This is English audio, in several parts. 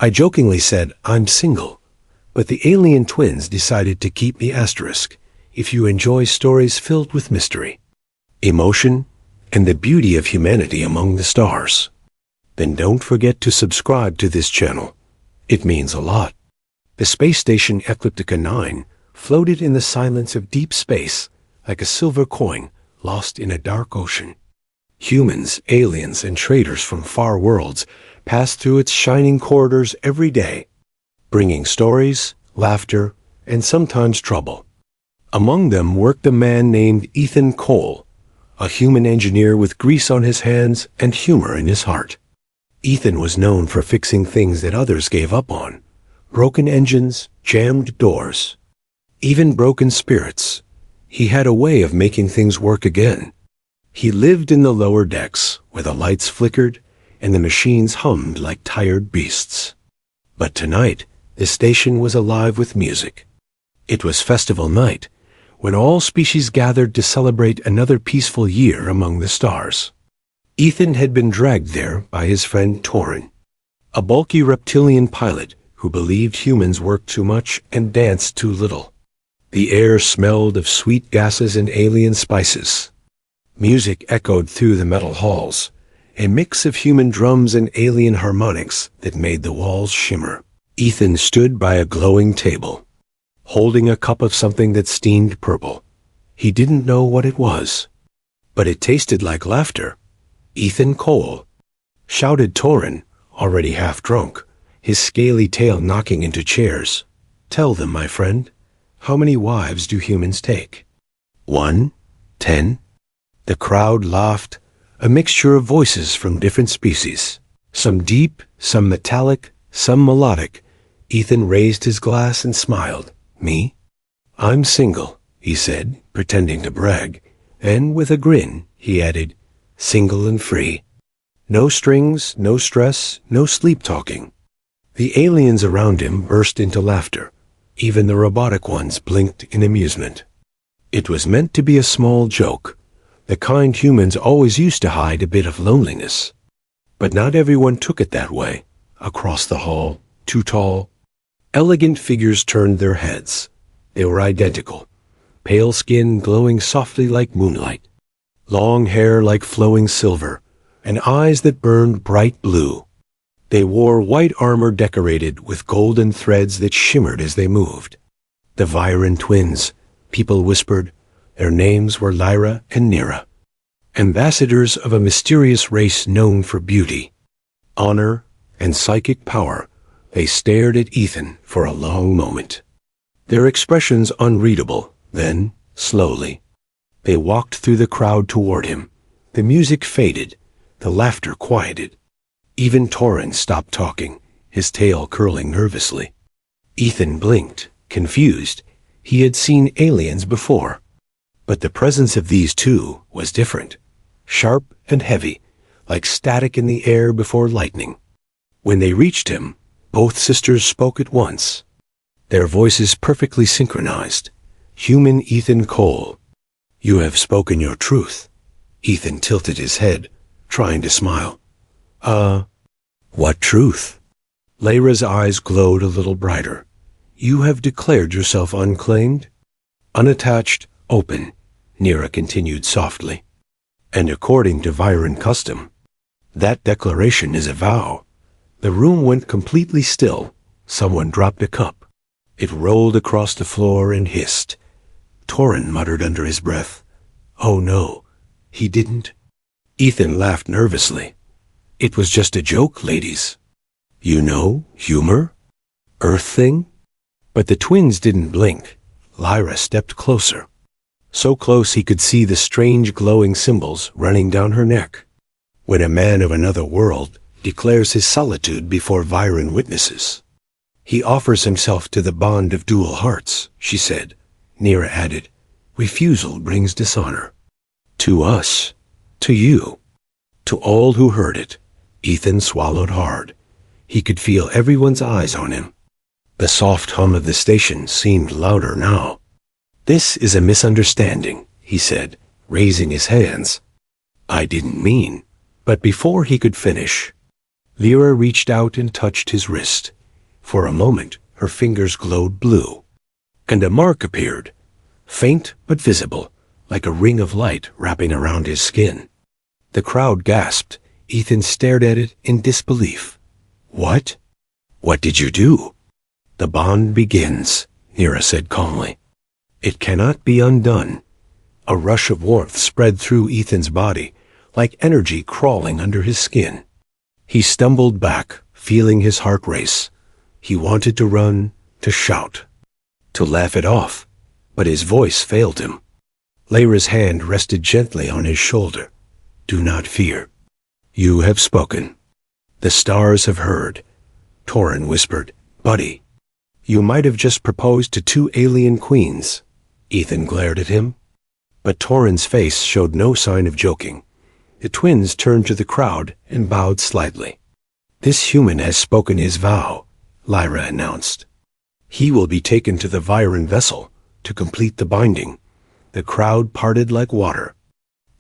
I jokingly said, I'm single, but the alien twins decided to keep the asterisk if you enjoy stories filled with mystery, emotion, and the beauty of humanity among the stars. Then don't forget to subscribe to this channel. It means a lot. The space station Ecliptica 9 floated in the silence of deep space like a silver coin lost in a dark ocean. Humans, aliens, and traders from far worlds passed through its shining corridors every day, bringing stories, laughter, and sometimes trouble. Among them worked a man named Ethan Cole, a human engineer with grease on his hands and humor in his heart. Ethan was known for fixing things that others gave up on: broken engines, jammed doors, even broken spirits. He had a way of making things work again. He lived in the lower decks, where the lights flickered and the machines hummed like tired beasts. But tonight, the station was alive with music. It was festival night, when all species gathered to celebrate another peaceful year among the stars. Ethan had been dragged there by his friend Torin, a bulky reptilian pilot who believed humans worked too much and danced too little. The air smelled of sweet gases and alien spices. Music echoed through the metal halls, a mix of human drums and alien harmonics that made the walls shimmer. Ethan stood by a glowing table, holding a cup of something that steamed purple. He didn't know what it was, but it tasted like laughter. "Ethan Cole!" shouted Torin, already half drunk, his scaly tail knocking into chairs. "Tell them, my friend, how many wives do humans take?" 1, 10. The crowd laughed, a mixture of voices from different species, some deep, some metallic, some melodic. Ethan raised his glass and smiled. "Me? I'm single," he said, pretending to brag, and with a grin, he added, "single and free. No strings, no stress, no sleep-talking." The aliens around him burst into laughter. Even the robotic ones blinked in amusement. It was meant to be a small joke, the kind humans always used to hide a bit of loneliness. But not everyone took it that way. Across the hall, too tall, elegant figures turned their heads. They were identical, pale skin glowing softly like moonlight, long hair like flowing silver, and eyes that burned bright blue. They wore white armor decorated with golden threads that shimmered as they moved. The Viren twins, people whispered. Their names were Lyra and Nira, ambassadors of a mysterious race known for beauty, honor, and psychic power. They stared at Ethan for a long moment, their expressions unreadable. Then, slowly, they walked through the crowd toward him. The music faded, the laughter quieted. Even Torin stopped talking, his tail curling nervously. Ethan blinked, confused. He had seen aliens before, but the presence of these two was different, sharp and heavy, like static in the air before lightning. When they reached him, both sisters spoke at once, their voices perfectly synchronized. "Human Ethan Cole, you have spoken your truth." Ethan tilted his head, trying to smile. What truth?" Lyra's eyes glowed a little brighter. "You have declared yourself unclaimed, unattached, open," Nira continued softly. "And according to Viren custom, that declaration is a vow." The room went completely still. Someone dropped a cup. It rolled across the floor and hissed. Torin muttered under his breath, "Oh no, he didn't." Ethan laughed nervously. "It was just a joke, ladies. You know, humor? Earth thing?" But the twins didn't blink. Lyra stepped closer, so close he could see the strange glowing symbols running down her neck. "When a man of another world declares his solitude before Viren witnesses, he offers himself to the bond of dual hearts," she said. Nira added, "Refusal brings dishonor. To us, to you, to all who heard it." Ethan swallowed hard. He could feel everyone's eyes on him. The soft hum of the station seemed louder now. "This is a misunderstanding," he said, raising his hands. "I didn't mean." But before he could finish, Lyra reached out and touched his wrist. For a moment, her fingers glowed blue, and a mark appeared, faint but visible, like a ring of light wrapping around his skin. The crowd gasped. Ethan stared at it in disbelief. What? What did you do? The bond begins, Nira said calmly. It cannot be undone. A rush of warmth spread through Ethan's body, like energy crawling under his skin. He stumbled back, feeling his heart race. He wanted to run, to shout, to laugh it off, but his voice failed him. Lyra's hand rested gently on his shoulder. Do not fear. You have spoken. The stars have heard. Torin whispered, Buddy, you might have just proposed to 2 alien queens. Ethan glared at him. But Torin's face showed no sign of joking. The twins turned to the crowd and bowed slightly. This human has spoken his vow, Lyra announced. He will be taken to the Viren vessel to complete the binding. The crowd parted like water.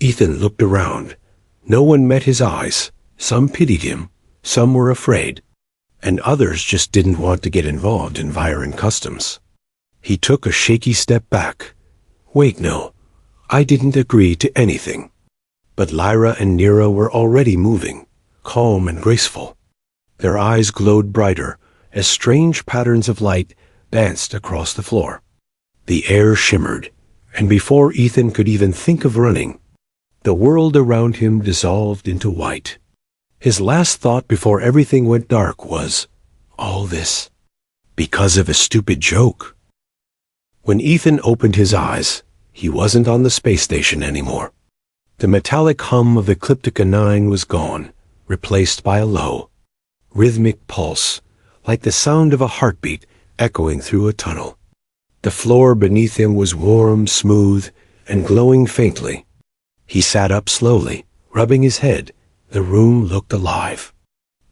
Ethan looked around. No one met his eyes. Some pitied him, some were afraid, and others just didn't want to get involved in Viren customs. He took a shaky step back. Wait, no, I didn't agree to anything. But Lyra and Nira were already moving, calm and graceful. Their eyes glowed brighter as strange patterns of light danced across the floor. The air shimmered, and before Ethan could even think of running, the world around him dissolved into white. His last thought before everything went dark was, all this because of a stupid joke. When Ethan opened his eyes, he wasn't on the space station anymore. The metallic hum of Ecliptica 9 was gone, replaced by a low, rhythmic pulse, like the sound of a heartbeat echoing through a tunnel. The floor beneath him was warm, smooth, and glowing faintly. He sat up slowly, rubbing his head. The room looked alive.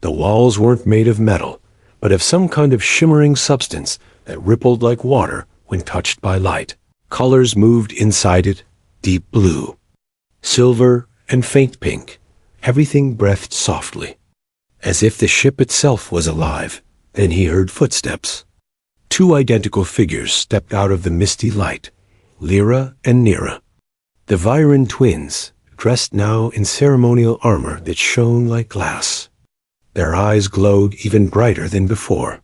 The walls weren't made of metal, but of some kind of shimmering substance that rippled like water when touched by light. Colors moved inside it, deep blue, silver, and faint pink. Everything breathed softly, as if the ship itself was alive. Then he heard footsteps. 2 identical figures stepped out of the misty light, Lyra and Nira. The Viren twins, dressed now in ceremonial armor that shone like glass. Their eyes glowed even brighter than before,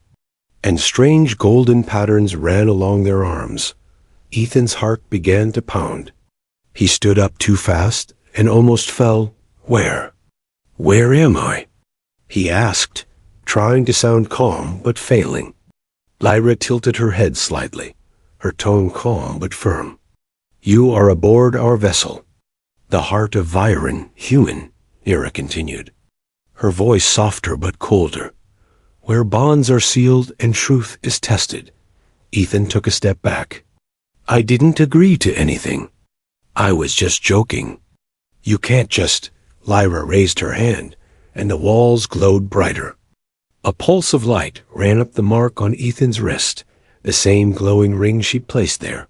and strange golden patterns ran along their arms. Ethan's heart began to pound. He stood up too fast and almost fell. Where? Where am I? He asked, trying to sound calm but failing. Lyra tilted her head slightly, her tone calm but firm. You are aboard our vessel. The heart of Viren, human, Nira continued, her voice softer but colder. Where bonds are sealed and truth is tested. Ethan took a step back. I didn't agree to anything. I was just joking. You can't just... Lyra raised her hand, and the walls glowed brighter. A pulse of light ran up the mark on Ethan's wrist, the same glowing ring she placed there.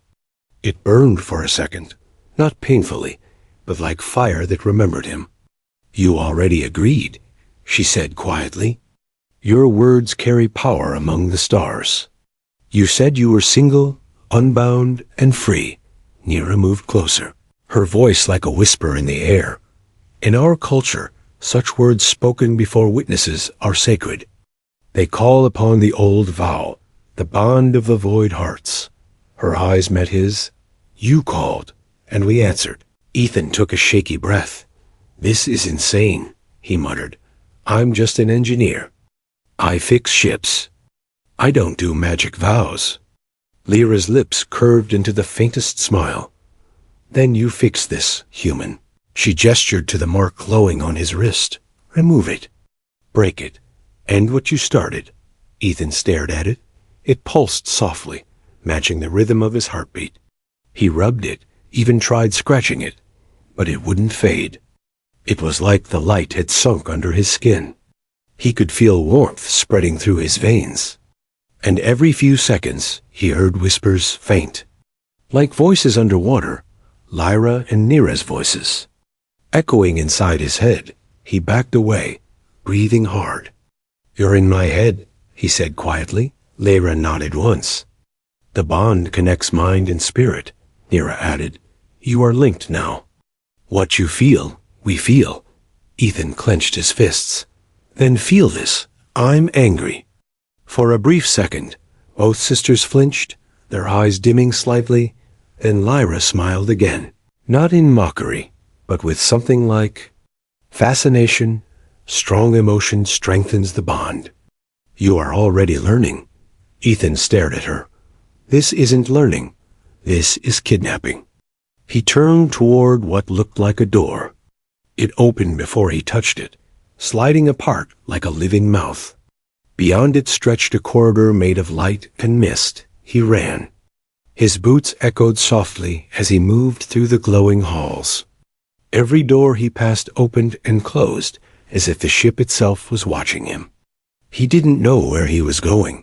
It burned for a second, not painfully, but like fire that remembered him. You already agreed, she said quietly. Your words carry power among the stars. You said you were single, unbound, and free. Nira moved closer, her voice like a whisper in the air. In our culture, such words spoken before witnesses are sacred. They call upon the old vow, the bond of the void hearts. Her eyes met his. You called, and we answered. Ethan took a shaky breath. This is insane, he muttered. I'm just an engineer. I fix ships. I don't do magic vows. Lyra's lips curved into the faintest smile. Then you fix this, human. She gestured to the mark glowing on his wrist. Remove it. Break it. End what you started. Ethan stared at it. It pulsed softly, matching the rhythm of his heartbeat. He rubbed it, even tried scratching it, but it wouldn't fade. It was like the light had sunk under his skin. He could feel warmth spreading through his veins. And every few seconds, he heard whispers faint. Like voices underwater, Lyra and Nira's voices. Echoing inside his head, he backed away, breathing hard. "You're in my head," he said quietly. Lyra nodded once. "The bond connects mind and spirit," Nira added. "You are linked now. What you feel, we feel." Ethan clenched his fists. "Then feel this. I'm angry." For a brief second, both sisters flinched, their eyes dimming slightly. Then Lyra smiled again, not in mockery, but with something like fascination. "Strong emotion strengthens the bond." "You are already learning." Ethan stared at her. "This isn't learning. This is kidnapping." He turned toward what looked like a door. It opened before he touched it, sliding apart like a living mouth. Beyond it stretched a corridor made of light and mist. He ran. His boots echoed softly as he moved through the glowing halls. Every door he passed opened and closed, as if the ship itself was watching him. He didn't know where he was going.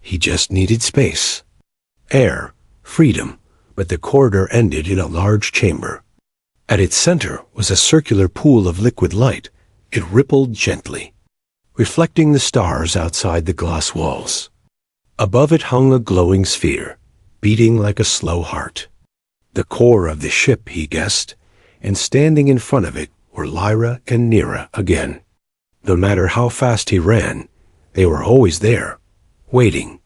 He just needed space. Air, freedom, but the corridor ended in a large chamber. At its center was a circular pool of liquid light. It rippled gently, reflecting the stars outside the glass walls. Above it hung a glowing sphere, beating like a slow heart. The core of the ship, he guessed, and standing in front of it were Lyra and Nira again. No matter how fast he ran, they were always there, waiting.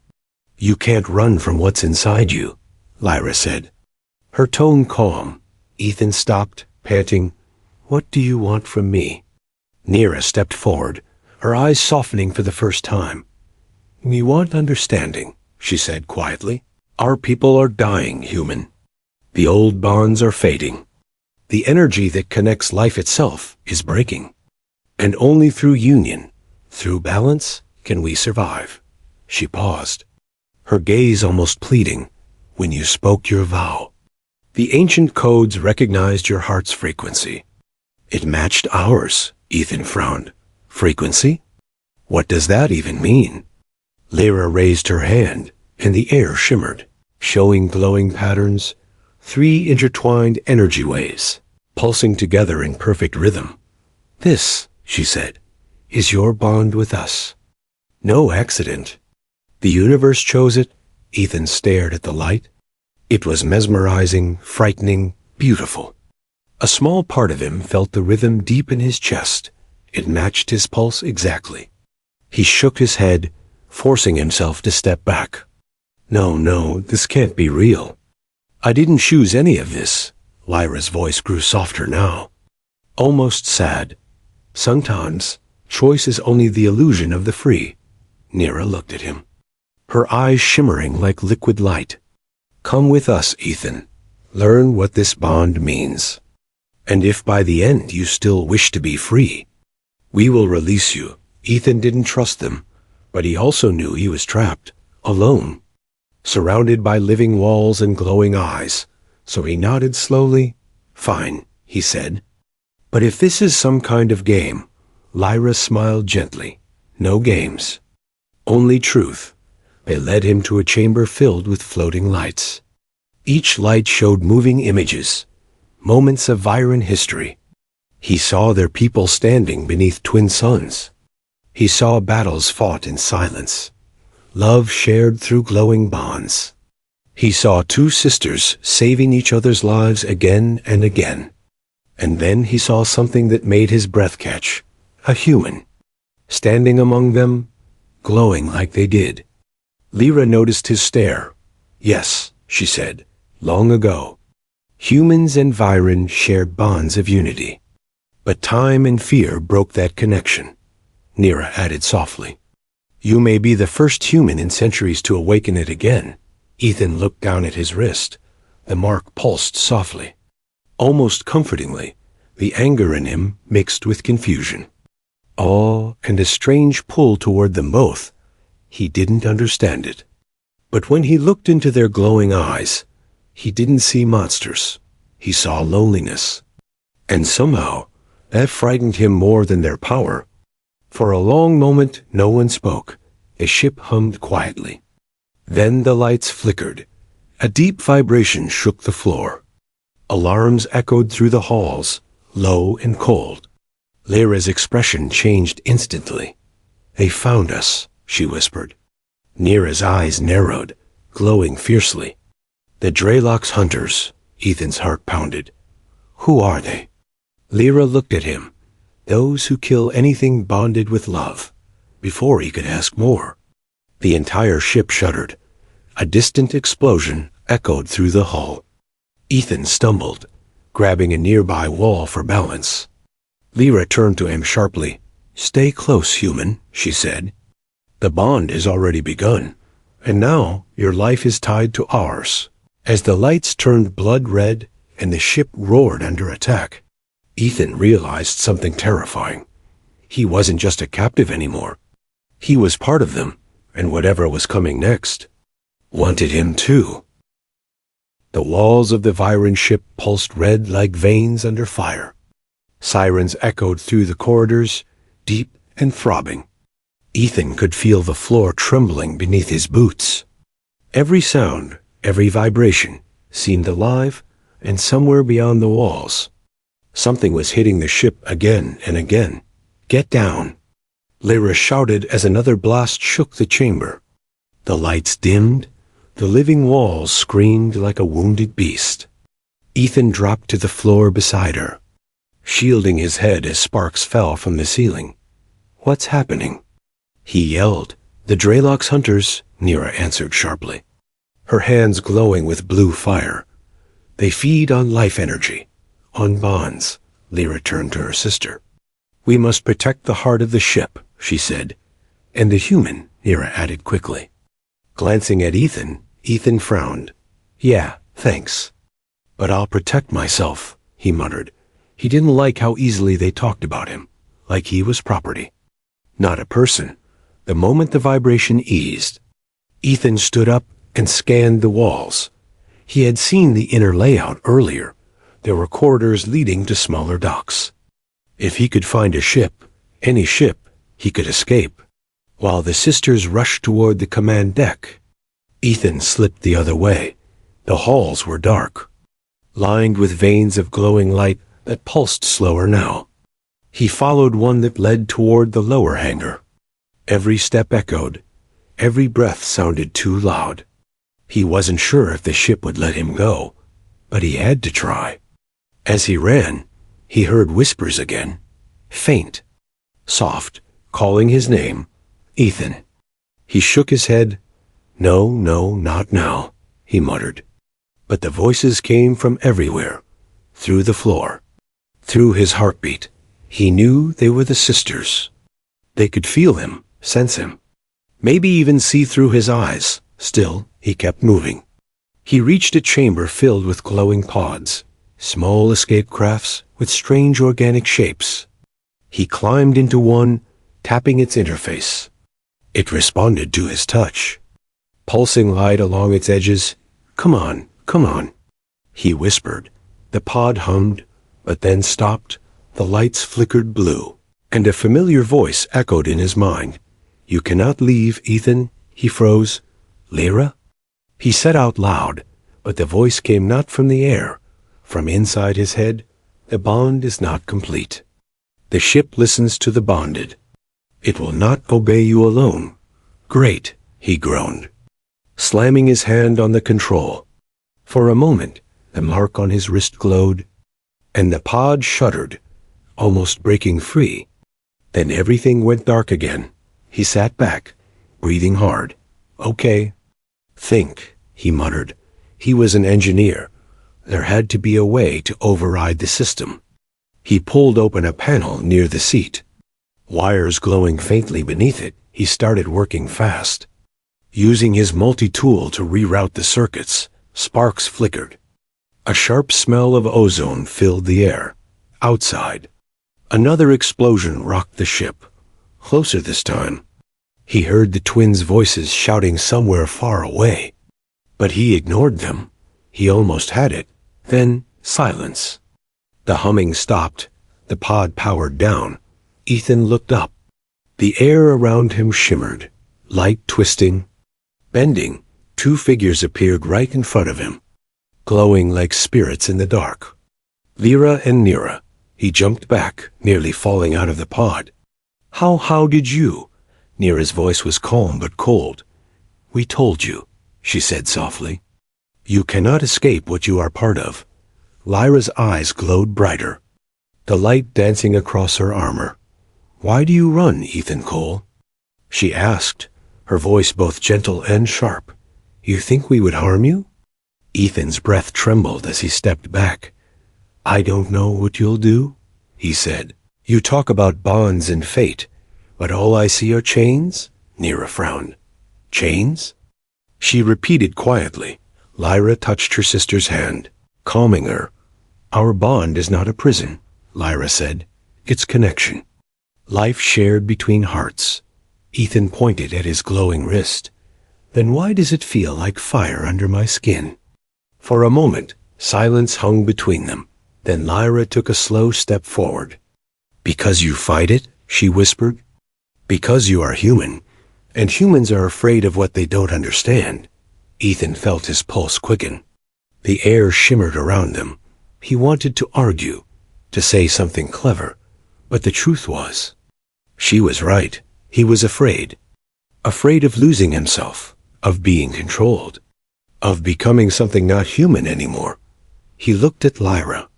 "You can't run from what's inside you," Lyra said. Her tone calm. Ethan stopped, panting. "What do you want from me?" Nira stepped forward, her eyes softening for the first time. "We want understanding," she said quietly. "Our people are dying, human. The old bonds are fading. The energy that connects life itself is breaking. And only through union, through balance, can we survive." She paused, her gaze almost pleading. "When you spoke your vow, the ancient codes recognized your heart's frequency." "It matched ours," Ethan frowned. "Frequency? What does that even mean?" Lyra raised her hand, and the air shimmered, showing glowing patterns, 3 intertwined energy waves, pulsing together in perfect rhythm. "This," she said, "is your bond with us. No accident. The universe chose it." Ethan stared at the light. It was mesmerizing, frightening, beautiful. A small part of him felt the rhythm deep in his chest. It matched his pulse exactly. He shook his head, forcing himself to step back. No, this can't be real." "I didn't choose any of this." Lyra's voice grew softer now, almost sad. "Sometimes, choice is only the illusion of the free." Nira looked at him, her eyes shimmering like liquid light. "Come with us, Ethan. Learn what this bond means. And if by the end you still wish to be free, we will release you." Ethan didn't trust them, but he also knew he was trapped, alone, surrounded by living walls and glowing eyes. So he nodded slowly. "Fine," he said. "But if this is some kind of game," Lyra smiled gently. "No games. Only truth." They led him to a chamber filled with floating lights. Each light showed moving images, moments of Viren history. He saw their people standing beneath twin suns. He saw battles fought in silence, love shared through glowing bonds. He saw 2 sisters saving each other's lives again and again. And then he saw something that made his breath catch. A human, standing among them, glowing like they did. Lyra noticed his stare. "Yes," she said, "long ago. Humans and Viren shared bonds of unity. But time and fear broke that connection." Nira added softly, "You may be the first human in centuries to awaken it again." Ethan looked down at his wrist. The mark pulsed softly, almost comfortingly, the anger in him mixed with confusion. Awe and a strange pull toward them both. He didn't understand it. But when he looked into their glowing eyes, he didn't see monsters. He saw loneliness. And somehow, that frightened him more than their power. For a long moment, no one spoke. The ship hummed quietly. Then the lights flickered. A deep vibration shook the floor. Alarms echoed through the halls, low and cold. Lyra's expression changed instantly. "They found us," she whispered. Lyra's eyes narrowed, glowing fiercely. "The Dreylox hunters," Ethan's heart pounded. "Who are they?" Lyra looked at him. "Those who kill anything bonded with love," before he could ask more. The entire ship shuddered. A distant explosion echoed through the hull. Ethan stumbled, grabbing a nearby wall for balance. Lyra turned to him sharply. "Stay close, human," she said. "The bond has already begun, and now your life is tied to ours." As the lights turned blood red and the ship roared under attack, Ethan realized something terrifying. He wasn't just a captive anymore. He was part of them, and whatever was coming next wanted him too. The walls of the Viren ship pulsed red like veins under fire. Sirens echoed through the corridors, deep and throbbing. Ethan could feel the floor trembling beneath his boots. Every sound, every vibration, seemed alive, and somewhere beyond the walls, something was hitting the ship again and again. "Get down!" Lyra shouted as another blast shook the chamber. The lights dimmed. The living walls screamed like a wounded beast. Ethan dropped to the floor beside her, shielding his head as sparks fell from the ceiling. "What's happening?" he yelled. "The Dreylox hunters," Lyra answered sharply, her hands glowing with blue fire. "They feed on life energy, on bonds." Lyra turned to her sister. "We must protect the heart of the ship," she said. "And the human," Lyra added quickly. Glancing at Ethan, Ethan frowned. "Yeah, thanks. But I'll protect myself," he muttered. He didn't like how easily they talked about him, like he was property, not a person. The moment the vibration eased, Ethan stood up and scanned the walls. He had seen the inner layout earlier. There were corridors leading to smaller docks. If he could find a ship, any ship, he could escape. While the sisters rushed toward the command deck, Ethan slipped the other way. The halls were dark, lined with veins of glowing light that pulsed slower now. He followed one that led toward the lower hangar. Every step echoed. Every breath sounded too loud. He wasn't sure if the ship would let him go, but he had to try. As he ran, he heard whispers again, faint, soft, calling his name, "Ethan." He shook his head. "No, no, not now," he muttered. But the voices came from everywhere, through the floor, through his heartbeat. He knew they were the sisters. They could feel him, sense him, maybe even see through his eyes. Still, he kept moving. He reached a chamber filled with glowing pods, small escape crafts with strange organic shapes. He climbed into one, tapping its interface. It responded to his touch, pulsing light along its edges. Come on," he whispered. The pod hummed, but then stopped. The lights flickered blue, and a familiar voice echoed in his mind. "You cannot leave, Ethan." He froze. "Lyra?" He said out loud, but the voice came not from the air, from inside his head. "The bond is not complete. The ship listens to the bonded. It will not obey you alone." "Great," he groaned, slamming his hand on the control. For a moment, the mark on his wrist glowed, and the pod shuddered, almost breaking free. Then everything went dark again. He sat back, breathing hard. "Okay. Think," he muttered. He was an engineer. There had to be a way to override the system. He pulled open a panel near the seat. Wires glowing faintly beneath it, he started working fast. Using his multi-tool to reroute the circuits, sparks flickered. A sharp smell of ozone filled the air. Outside, another explosion rocked the ship. Closer this time. He heard the twins' voices shouting somewhere far away. But he ignored them. He almost had it. Then, silence. The humming stopped. The pod powered down. Ethan looked up. The air around him shimmered, light twisting, bending. Two figures appeared right in front of him, glowing like spirits in the dark. Lyra and Lyra, He jumped back, nearly falling out of the pod. How did you? Neera's voice was calm but cold. We told you, she said softly. You cannot escape what you are part of. Lyra's eyes glowed brighter, the light dancing across her armor. Why do you run, Ethan Cole? She asked, her voice both gentle and sharp. You think we would harm you? Ethan's breath trembled as he stepped back. I don't know what you'll do, he said. You talk about bonds and fate, but all I see are chains? Neera frowned. Chains? She repeated quietly. Lyra touched her sister's hand, calming her. Our bond is not a prison, Lyra said. It's connection. Life shared between hearts. Ethan pointed at his glowing wrist. Then why does it feel like fire under my skin? For a moment, silence hung between them. Then Lyra took a slow step forward. Because you fight it, she whispered. Because you are human, and humans are afraid of what they don't understand. Ethan felt his pulse quicken. The air shimmered around them. He wanted to argue, to say something clever, but the truth was, she was right. He was afraid. Afraid of losing himself, of being controlled, of becoming something not human anymore. He looked at Lyra,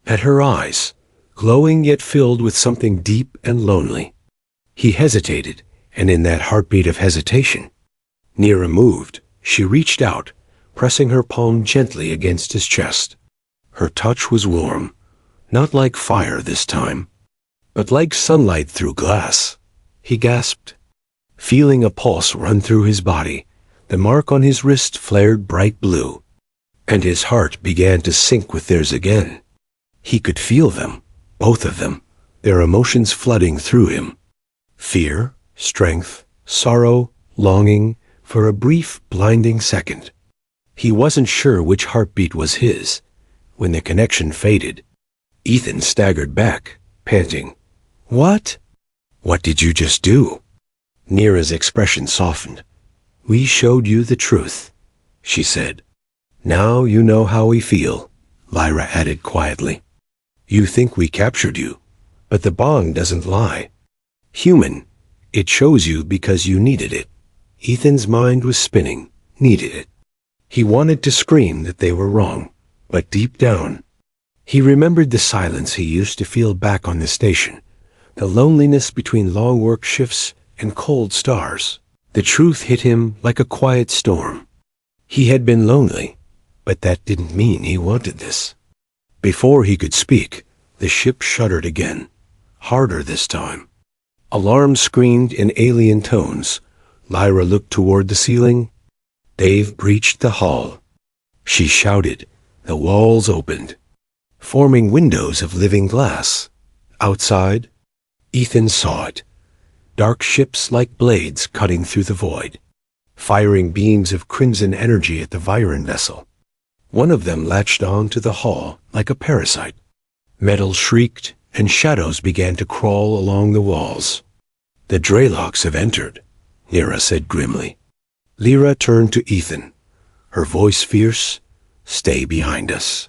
at her eyes, glowing yet filled with something deep and lonely. He hesitated, and in that heartbeat of hesitation, Neera moved. She reached out, pressing her palm gently against his chest. Her touch was warm, not like fire this time, but like sunlight through glass. He gasped, feeling a pulse run through his body. The mark on his wrist flared bright blue, and his heart began to sync with theirs again. He could feel them, both of them, their emotions flooding through him. Fear, strength, sorrow, longing, for a brief, blinding second. He wasn't sure which heartbeat was his. When the connection faded, Ethan staggered back, panting. What? What did you just do? Neera's expression softened. We showed you the truth, she said. Now you know how we feel, Lyra added quietly. You think we captured you, but the bond doesn't lie. Human, it chose you because you needed it. Ethan's mind was spinning, needed it. He wanted to scream that they were wrong, but deep down, he remembered the silence he used to feel back on the station, the loneliness between long work shifts and cold stars. The truth hit him like a quiet storm. He had been lonely, but that didn't mean he wanted this. Before he could speak, the ship shuddered again, harder this time. Alarm screamed in alien tones. Lyra looked toward the ceiling. They've breached the hull. She shouted. The walls opened, forming windows of living glass. Outside, Ethan saw it. Dark ships like blades cutting through the void, firing beams of crimson energy at the Viren vessel. One of them latched on to the hull like a parasite. Metal shrieked, and shadows began to crawl along the walls. The Drelocks have entered, Neera said grimly. Lyra turned to Ethan, her voice fierce. Stay behind us.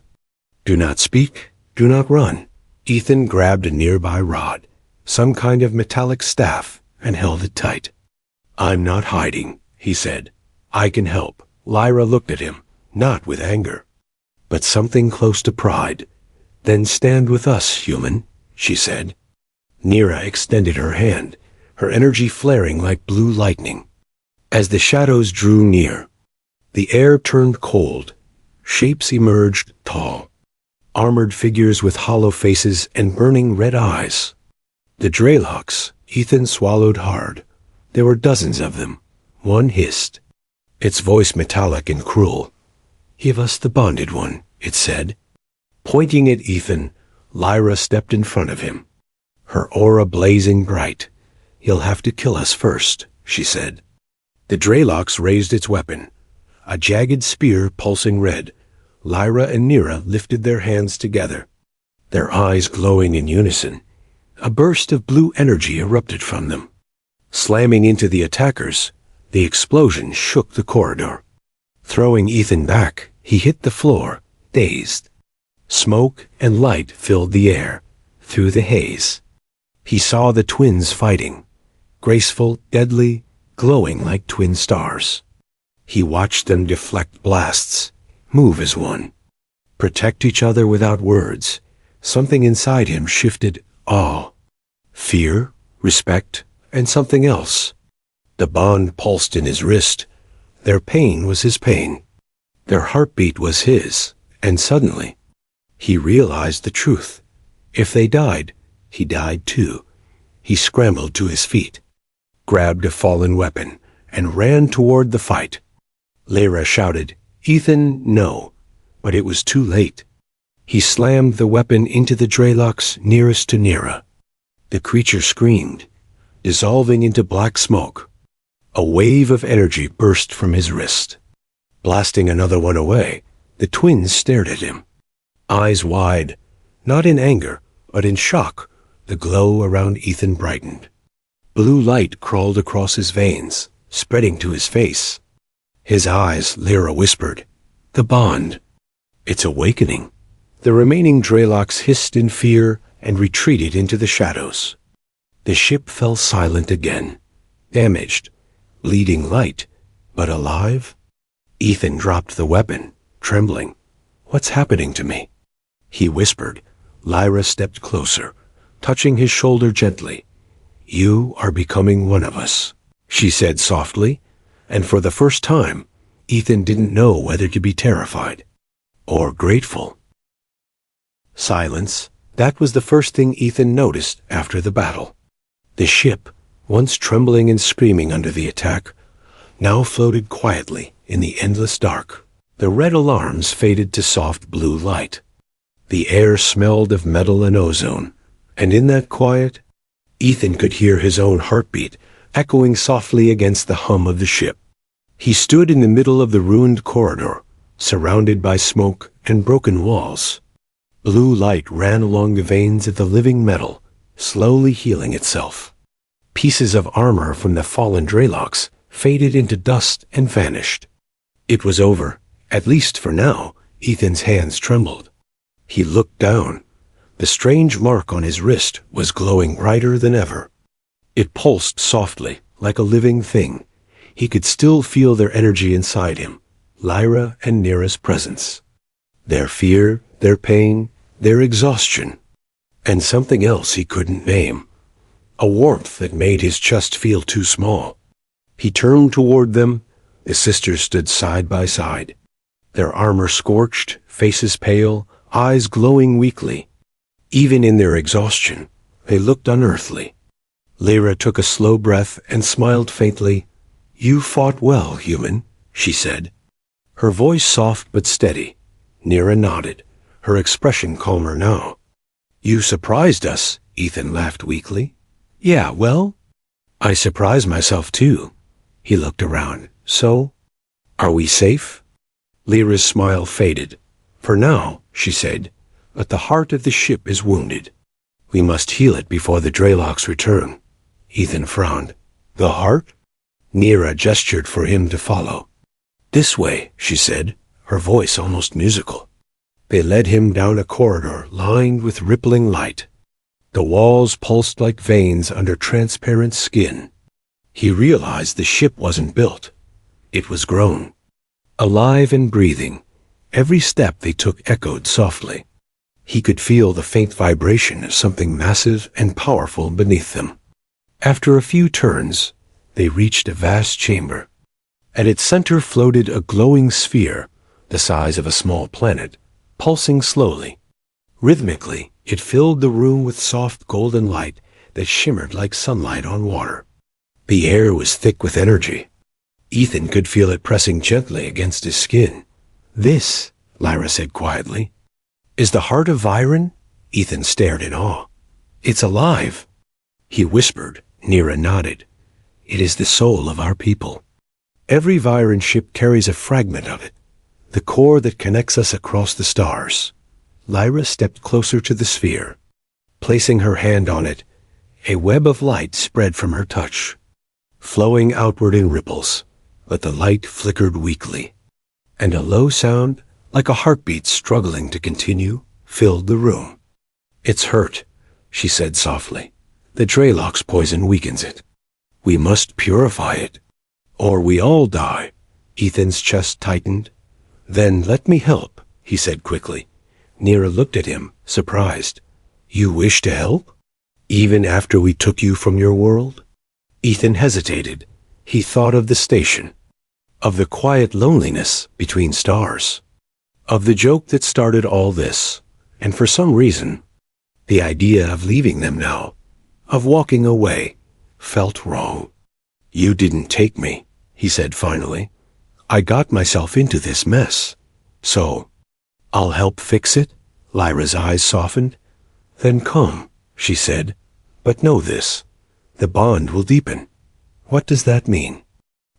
Do not speak, do not run. Ethan grabbed a nearby rod, some kind of metallic staff, and held it tight. I'm not hiding, he said. I can help. Lyra looked at him, not with anger, but something close to pride. Then stand with us, human, she said. Neera extended her hand, her energy flaring like blue lightning. As the shadows drew near, the air turned cold. Shapes emerged tall, armored figures with hollow faces and burning red eyes. The Drelocks, Ethan swallowed hard. There were dozens of them. One hissed, its voice metallic and cruel. Give us the bonded one, it said. Pointing at Ethan, Lyra stepped in front of him, her aura blazing bright. You'll have to kill us first, she said. The Drelocks raised its weapon, a jagged spear pulsing red. Lyra and Neera lifted their hands together, their eyes glowing in unison. A burst of blue energy erupted from them. Slamming into the attackers, the explosion shook the corridor. Throwing Ethan back, he hit the floor, dazed. Smoke and light filled the air, through the haze. He saw the twins fighting, graceful, deadly, glowing like twin stars. He watched them deflect blasts, move as one, protect each other without words. Something inside him shifted awe, fear, respect, and something else. The bond pulsed in his wrist. Their pain was his pain. Their heartbeat was his, and suddenly, he realized the truth. If they died, he died too. He scrambled to his feet, grabbed a fallen weapon, and ran toward the fight. Lyra shouted, "Ethan, no," but it was too late. He slammed the weapon into the Dreylox nearest to Nira. The creature screamed, dissolving into black smoke. A wave of energy burst from his wrist. Blasting another one away, the twins stared at him, eyes wide, not in anger, but in shock. The glow around Ethan brightened. Blue light crawled across his veins, spreading to his face. His eyes, Lyra whispered, "The bond. It's awakening." The remaining Dreylox hissed in fear and retreated into the shadows. The ship fell silent again, damaged, bleeding light, but alive. Ethan dropped the weapon, trembling. "What's happening to me?" he whispered. Lyra stepped closer, touching his shoulder gently. "You are becoming one of us," she said softly, and for the first time, Ethan didn't know whether to be terrified or grateful. Silence. That was the first thing Ethan noticed after the battle. The ship, once trembling and screaming under the attack, now floated quietly in the endless dark. The red alarms faded to soft blue light. The air smelled of metal and ozone, and in that quiet, Ethan could hear his own heartbeat echoing softly against the hum of the ship. He stood in the middle of the ruined corridor, surrounded by smoke and broken walls. Blue light ran along the veins of the living metal, slowly healing itself. Pieces of armor from the fallen Dreylox faded into dust and vanished. It was over, at least for now. Ethan's hands trembled. He looked down. The strange mark on his wrist was glowing brighter than ever. It pulsed softly, like a living thing. He could still feel their energy inside him, Lyra and Nira's presence. Their fear, their pain, their exhaustion, and something else he couldn't name. A warmth that made his chest feel too small. He turned toward them. The sisters stood side by side, their armor scorched, faces pale, eyes glowing weakly. Even in their exhaustion, they looked unearthly. Lyra took a slow breath and smiled faintly. "You fought well, human," she said. Her voice soft but steady. Nira nodded, her expression calmer now. "You surprised us," Ethan laughed weakly. "Yeah, well, I surprised myself too." He looked around. "So, are we safe?" Lyra's smile faded. "For now," she said, "but the heart of the ship is wounded. We must heal it before the Dreylox return." Ethan frowned. "The heart?" Nira gestured for him to follow. "This way," she said, her voice almost musical. They led him down a corridor lined with rippling light. The walls pulsed like veins under transparent skin. He realized the ship wasn't built. It was grown, alive and breathing. Every step they took echoed softly. He could feel the faint vibration of something massive and powerful beneath them. After a few turns, they reached a vast chamber. At its center floated a glowing sphere, the size of a small planet, pulsing slowly. Rhythmically, it filled the room with soft golden light that shimmered like sunlight on water. The air was thick with energy. Ethan could feel it pressing gently against his skin. "This," Lyra said quietly, "is the heart of Viren?" Ethan stared in awe. "It's alive." He whispered. Nira nodded. "It is the soul of our people. Every Viren ship carries a fragment of it, the core that connects us across the stars." Lyra stepped closer to the sphere. Placing her hand on it, a web of light spread from her touch, flowing outward in ripples, but the light flickered weakly, and a low sound, like a heartbeat struggling to continue, filled the room. "It's hurt," she said softly. The Dreylock's poison weakens it. We must purify it, or we all die. Ethan's chest tightened. Then let me help, he said quickly. Nira looked at him, surprised. You wish to help? Even after we took you from your world? Ethan hesitated. He thought of the station, of the quiet loneliness between stars, of the joke that started all this, and for some reason, the idea of leaving them now, of walking away, felt wrong. You didn't take me, he said finally. I got myself into this mess. So, I'll help fix it? Lyra's eyes softened. Then come, she said. But know this. The bond will deepen. What does that mean?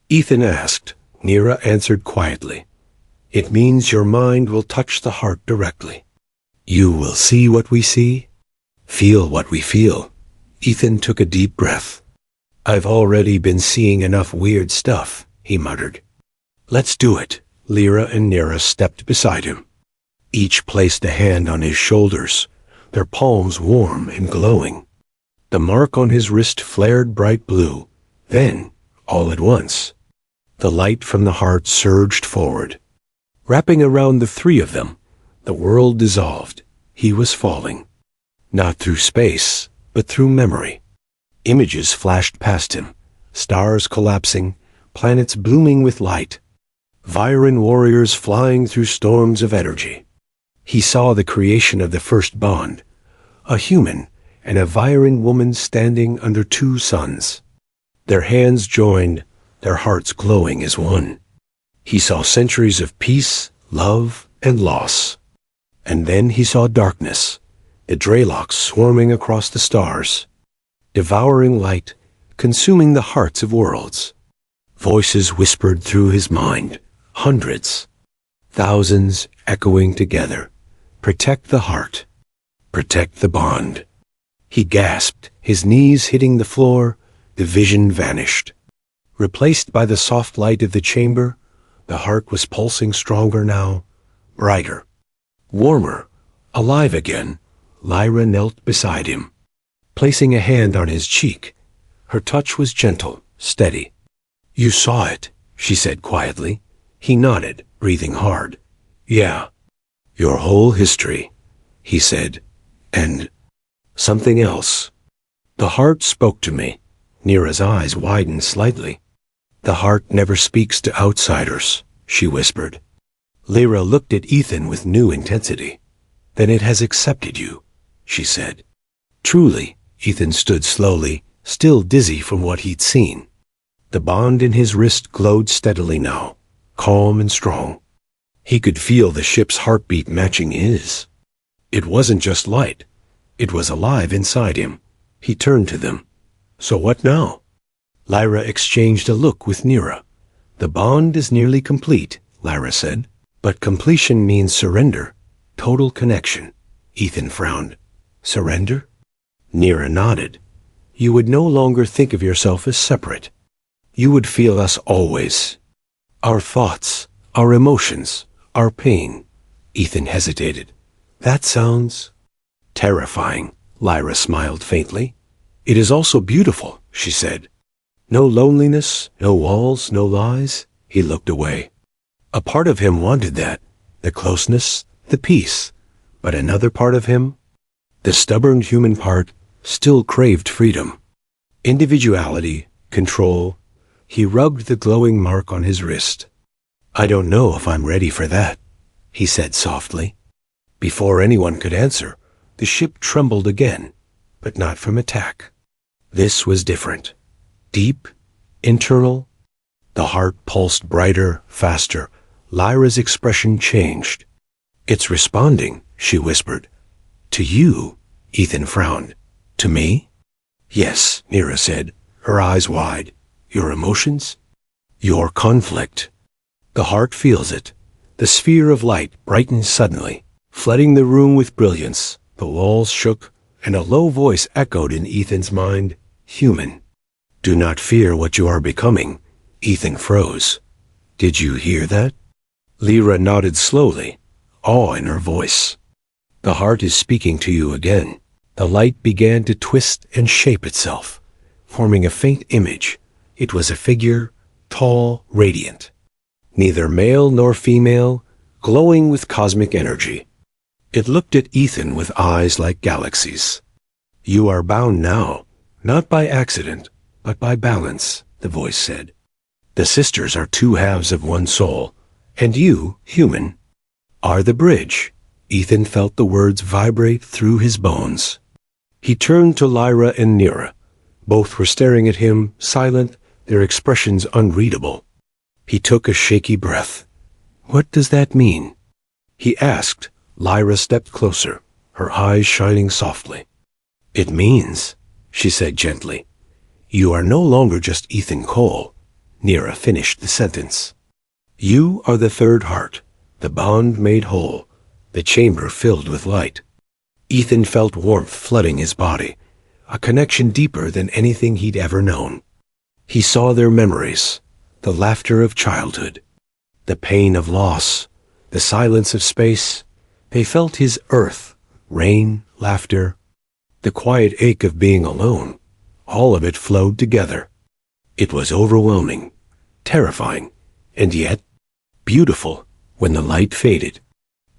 Ethan asked. Nira answered quietly. It means your mind will touch the heart directly. You will see what we see, feel what we feel. Ethan took a deep breath. I've already been seeing enough weird stuff, he muttered. Let's do it. Lyra and Nira stepped beside him. Each placed a hand on his shoulders, their palms warm and glowing. The mark on his wrist flared bright blue. Then, all at once, the light from the heart surged forward. Wrapping around the three of them, the world dissolved. He was falling. Not through space, but through memory. Images flashed past him, stars collapsing, planets blooming with light. Viren warriors flying through storms of energy. He saw the creation of the first bond, a human and a Viren woman standing under two suns. Their hands joined, their hearts glowing as one. He saw centuries of peace, love, and loss. And then he saw darkness, the Dreylocks swarming across the stars, devouring light, consuming the hearts of worlds. Voices whispered through his mind. Hundreds, thousands echoing together. Protect the heart. Protect the bond. He gasped, his knees hitting the floor. The vision vanished. Replaced by the soft light of the chamber, the heart was pulsing stronger now, brighter, warmer, alive again. Lyra knelt beside him, placing a hand on his cheek. Her touch was gentle, steady. You saw it, she said quietly. He nodded, breathing hard. Yeah. Your whole history, he said. And something else. The heart spoke to me. Nira's eyes widened slightly. The heart never speaks to outsiders, she whispered. Lyra looked at Ethan with new intensity. Then it has accepted you, she said. Truly, Ethan stood slowly, still dizzy from what he'd seen. The bond in his wrist glowed steadily now, calm and strong. He could feel the ship's heartbeat matching his. It wasn't just light. It was alive inside him. He turned to them. So what now? Lyra exchanged a look with Nira. The bond is nearly complete, Lyra said. But completion means surrender, total connection. Ethan frowned. Surrender? Nira nodded. You would no longer think of yourself as separate. You would feel us always. Our thoughts, our emotions, our pain. Ethan hesitated. That sounds terrifying, Lyra smiled faintly. It is also beautiful, she said. No loneliness, no walls, no lies. He looked away. A part of him wanted that, the closeness, the peace. But another part of him, the stubborn human part, still craved freedom. Individuality, control. He rubbed the glowing mark on his wrist. I don't know if I'm ready for that, he said softly. Before anyone could answer, the ship trembled again, but not from attack. This was different. Deep, internal. The heart pulsed brighter, faster. Lyra's expression changed. It's responding, she whispered. To you, Ethan frowned. To me? Yes, Nira said, her eyes wide. Your emotions? Your conflict. The heart feels it. The sphere of light brightened suddenly, flooding the room with brilliance. The walls shook, and a low voice echoed in Ethan's mind. Human. Do not fear what you are becoming. Ethan froze. Did you hear that? Lyra nodded slowly, awe in her voice. The heart is speaking to you again. The light began to twist and shape itself, forming a faint image. It was a figure, tall, radiant. Neither male nor female, glowing with cosmic energy. It looked at Ethan with eyes like galaxies. "You are bound now, not by accident, but by balance," the voice said. "The sisters are two halves of one soul, and you, human, are the bridge." Ethan felt the words vibrate through his bones. He turned to Lyra and Nira. Both were staring at him, silent, their expressions unreadable. He took a shaky breath. "What does that mean?" he asked. Lyra stepped closer, her eyes shining softly. "It means," she said gently, "you are no longer just Ethan Cole." Nira finished the sentence. "You are the third heart, the bond made whole, the chamber filled with light." Ethan felt warmth flooding his body, a connection deeper than anything he'd ever known. He saw their memories, the laughter of childhood, the pain of loss, the silence of space. They felt his earth, rain, laughter, the quiet ache of being alone. All of it flowed together. It was overwhelming, terrifying, and yet beautiful. When the light faded,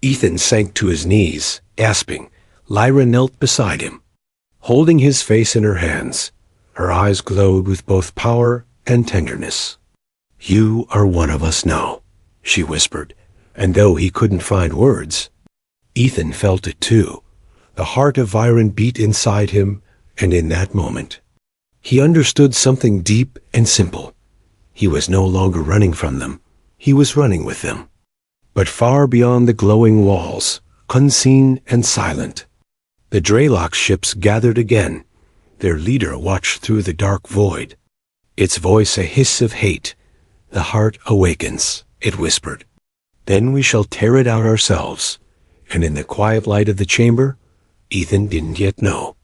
Ethan sank to his knees, gasping. Lyra knelt beside him, holding his face in her hands. Her eyes glowed with both power and tenderness. "You are one of us now," she whispered, and though he couldn't find words, Ethan felt it too. The heart of Viren beat inside him, and in that moment, he understood something deep and simple. He was no longer running from them. He was running with them. But far beyond the glowing walls, unseen and silent, the Dreylock ships gathered again. Their leader watched through the dark void, its voice a hiss of hate. "The heart awakens," it whispered. "Then we shall tear it out ourselves." And in the quiet light of the chamber, Ethan didn't yet know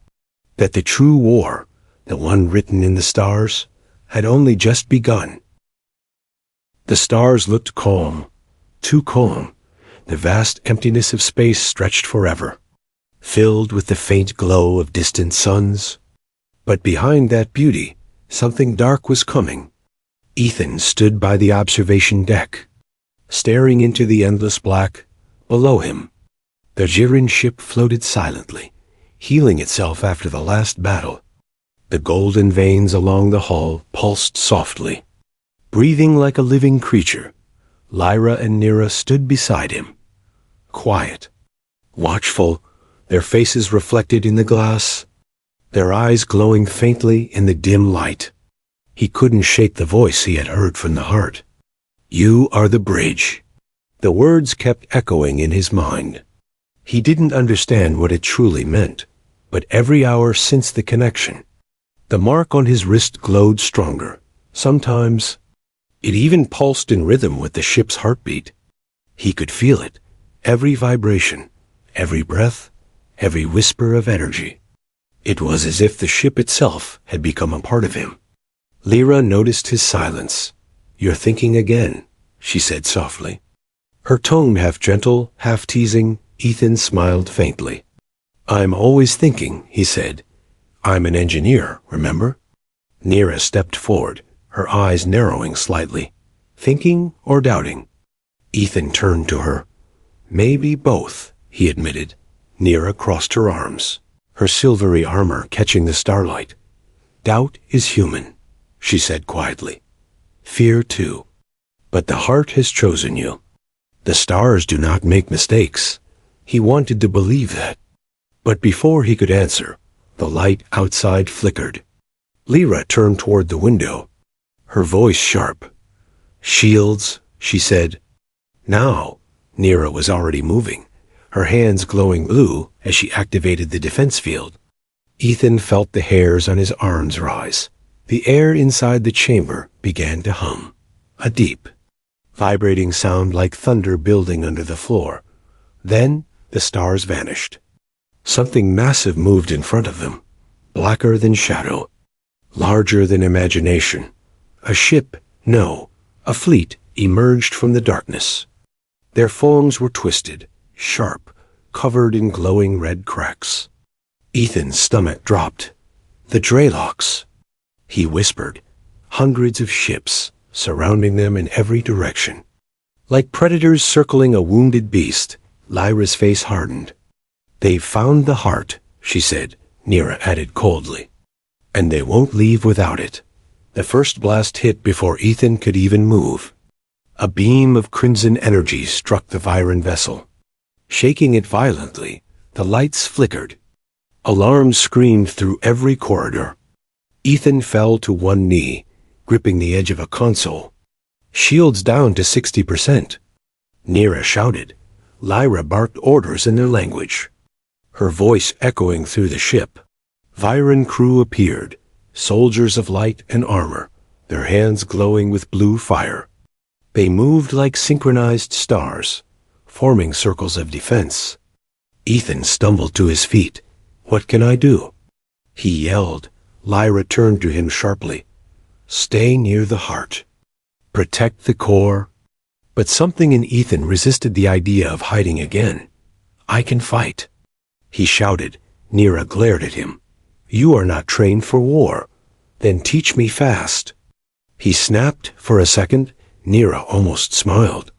that the true war, the one written in the stars, had only just begun. The stars looked calm, too calm. The vast emptiness of space stretched forever, filled with the faint glow of distant suns. But behind that beauty, something dark was coming. Ethan stood by the observation deck, staring into the endless black below him. The Jiren ship floated silently, healing itself after the last battle. The golden veins along the hull pulsed softly. Breathing like a living creature, Lyra and Nira stood beside him, quiet, watchful, their faces reflected in the glass, their eyes glowing faintly in the dim light. He couldn't shake the voice he had heard from the heart. "You are the bridge." The words kept echoing in his mind. He didn't understand what it truly meant, but every hour since the connection, the mark on his wrist glowed stronger. Sometimes it even pulsed in rhythm with the ship's heartbeat. He could feel it, every vibration, every breath, every whisper of energy. It was as if the ship itself had become a part of him. Lyra noticed his silence. "You're thinking again," she said softly. Her tone half gentle, half teasing. Ethan smiled faintly. "I'm always thinking," he said. "I'm an engineer, remember?" Nira stepped forward, her eyes narrowing slightly. "Thinking or doubting?" Ethan turned to her. "Maybe both," he admitted. Nira crossed her arms, her silvery armor catching the starlight. "Doubt is human," she said quietly. "Fear too. But the heart has chosen you. The stars do not make mistakes." He wanted to believe that. But before he could answer, the light outside flickered. Lyra turned toward the window, her voice sharp. "Shields," she said. Now, Nira was already moving, her hands glowing blue as she activated the defense field. Ethan felt the hairs on his arms rise. The air inside the chamber began to hum, a deep, vibrating sound like thunder building under the floor. Then the stars vanished. Something massive moved in front of them, blacker than shadow, larger than imagination. A ship, no, a fleet emerged from the darkness. Their forms were twisted, sharp, covered in glowing red cracks. Ethan's stomach dropped. The Draylocks, he whispered. Hundreds of ships, surrounding them in every direction. Like predators circling a wounded beast, Lyra's face hardened. They've found the heart, she said, Nira added coldly. And they won't leave without it. The first blast hit before Ethan could even move. A beam of crimson energy struck the Viren vessel. Shaking it violently, the lights flickered. Alarms screamed through every corridor. Ethan fell to one knee, gripping the edge of a console. Shields down to 60%. Nira shouted. Lyra barked orders in their language, her voice echoing through the ship. Viren crew appeared, soldiers of light and armor, their hands glowing with blue fire. They moved like synchronized stars, forming circles of defense. Ethan stumbled to his feet. What can I do? He yelled. Lyra turned to him sharply. Stay near the heart. Protect the core. But something in Ethan resisted the idea of hiding again. I can fight, he shouted. Nira glared at him. You are not trained for war. Then teach me fast. He snapped for a second. Nira almost smiled.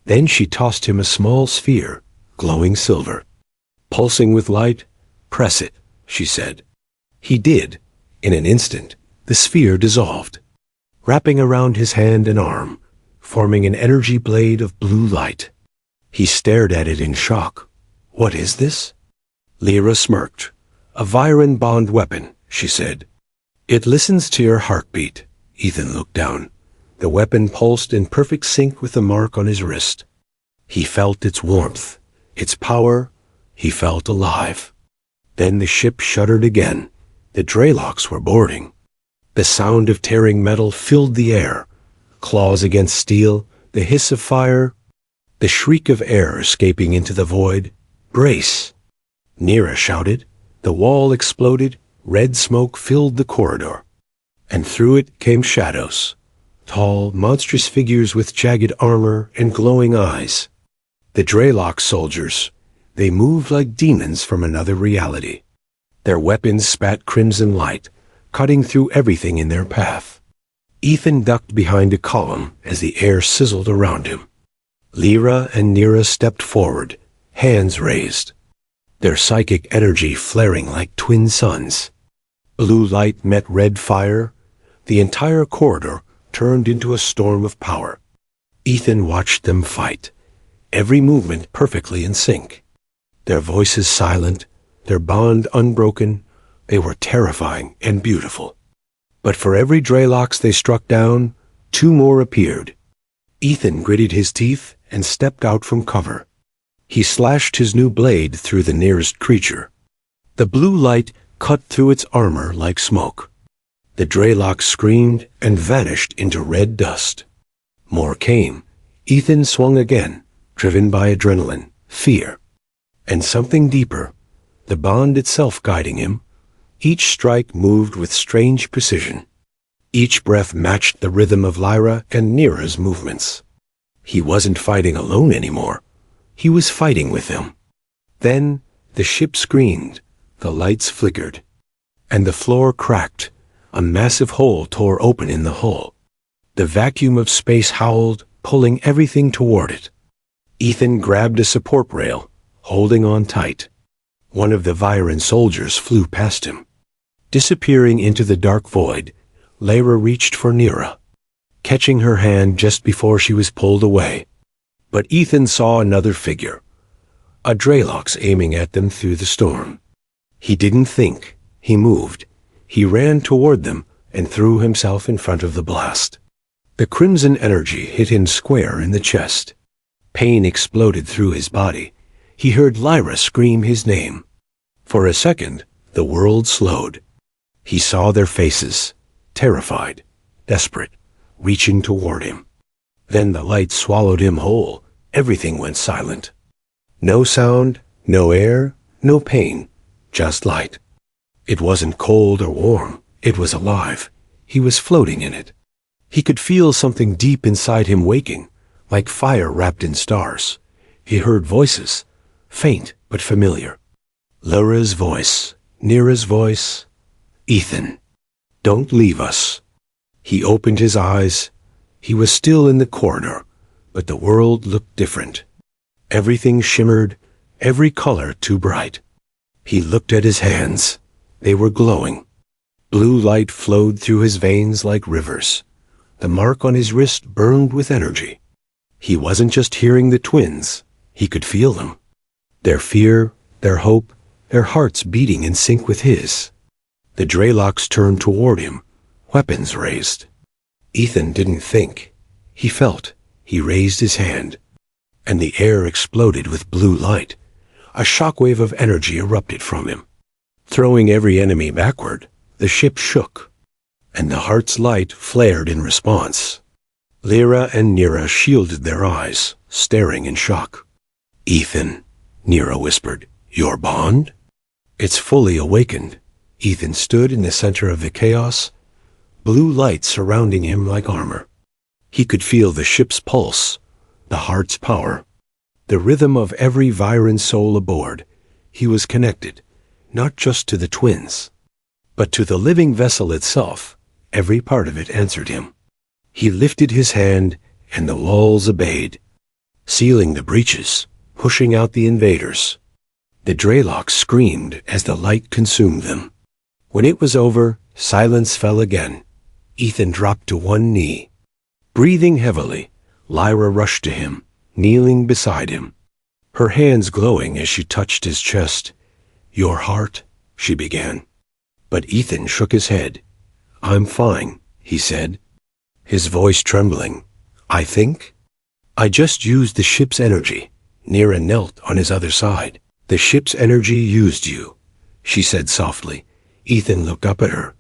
Then she tossed him a small sphere, glowing silver. Pulsing with light. Press it, she said. He did. In an instant, the sphere dissolved, wrapping around his hand and arm, forming an energy blade of blue light. He stared at it in shock. What is this? Lyra smirked. A Viren bond weapon, she said. It listens to your heartbeat. Ethan looked down. The weapon pulsed in perfect sync with the mark on his wrist. He felt its warmth, its power. He felt alive. Then the ship shuddered again. The Draylocks were boarding. The sound of tearing metal filled the air. Claws against steel, the hiss of fire, the shriek of air escaping into the void. Brace! Nira shouted. The wall exploded. Red smoke filled the corridor. And through it came shadows. Tall, monstrous figures with jagged armor and glowing eyes. The Draylock soldiers. They moved like demons from another reality. Their weapons spat crimson light, cutting through everything in their path. Ethan ducked behind a column as the air sizzled around him. Lyra and Nira stepped forward, hands raised, their psychic energy flaring like twin suns. Blue light met red fire. The entire corridor turned into a storm of power. Ethan watched them fight, every movement perfectly in sync. Their voices silent, their bond unbroken. They were terrifying and beautiful. But for every Draylocks they struck down, two more appeared. Ethan gritted his teeth and stepped out from cover. He slashed his new blade through the nearest creature. The blue light cut through its armor like smoke. The Draylock screamed and vanished into red dust. More came. Ethan swung again, driven by adrenaline, fear, and something deeper, the bond itself guiding him. Each strike moved with strange precision. Each breath matched the rhythm of Lyra and Nira's movements. He wasn't fighting alone anymore. He was fighting with them. Then the ship screamed, the lights flickered, and the floor cracked. A massive hole tore open in the hull. The vacuum of space howled, pulling everything toward it. Ethan grabbed a support rail, holding on tight. One of the Viren soldiers flew past him. Disappearing into the dark void, Lyra reached for Nira, catching her hand just before she was pulled away. But Ethan saw another figure, a Draylox aiming at them through the storm. He didn't think, he moved. He ran toward them and threw himself in front of the blast. The crimson energy hit him square in the chest. Pain exploded through his body. He heard Lyra scream his name. For a second, the world slowed. He saw their faces, terrified, desperate, reaching toward him. Then the light swallowed him whole. Everything went silent. No sound, no air, no pain, just light. It wasn't cold or warm. It was alive. He was floating in it. He could feel something deep inside him waking, like fire wrapped in stars. He heard voices, faint but familiar. Lyra's voice, Nira's voice. Ethan, don't leave us. He opened his eyes. He was still in the corridor, but the world looked different. Everything shimmered, every color too bright. He looked at his hands. They were glowing. Blue light flowed through his veins like rivers. The mark on his wrist burned with energy. He wasn't just hearing the twins. He could feel them. Their fear, their hope, their hearts beating in sync with his. The Dreylocks turned toward him, weapons raised. Ethan didn't think. He felt. He raised his hand. And the air exploded with blue light. A shockwave of energy erupted from him. Throwing every enemy backward, the ship shook. And the heart's light flared in response. Lyra and Nira shielded their eyes, staring in shock. Ethan, Nira whispered, your bond? It's fully awakened. Ethan stood in the center of the chaos, blue light surrounding him like armor. He could feel the ship's pulse, the heart's power, the rhythm of every Viren soul aboard. He was connected, not just to the twins, but to the living vessel itself. Every part of it answered him. He lifted his hand, and the walls obeyed, sealing the breaches, pushing out the invaders. The Dreylocks screamed as the light consumed them. When it was over, silence fell again. Ethan dropped to one knee. Breathing heavily, Lyra rushed to him, kneeling beside him, her hands glowing as she touched his chest. Your heart, she began. But Ethan shook his head. I'm fine, he said, his voice trembling. I think? I just used the ship's energy. Nira knelt on his other side. The ship's energy used you, she said softly. Ethan looked up at her.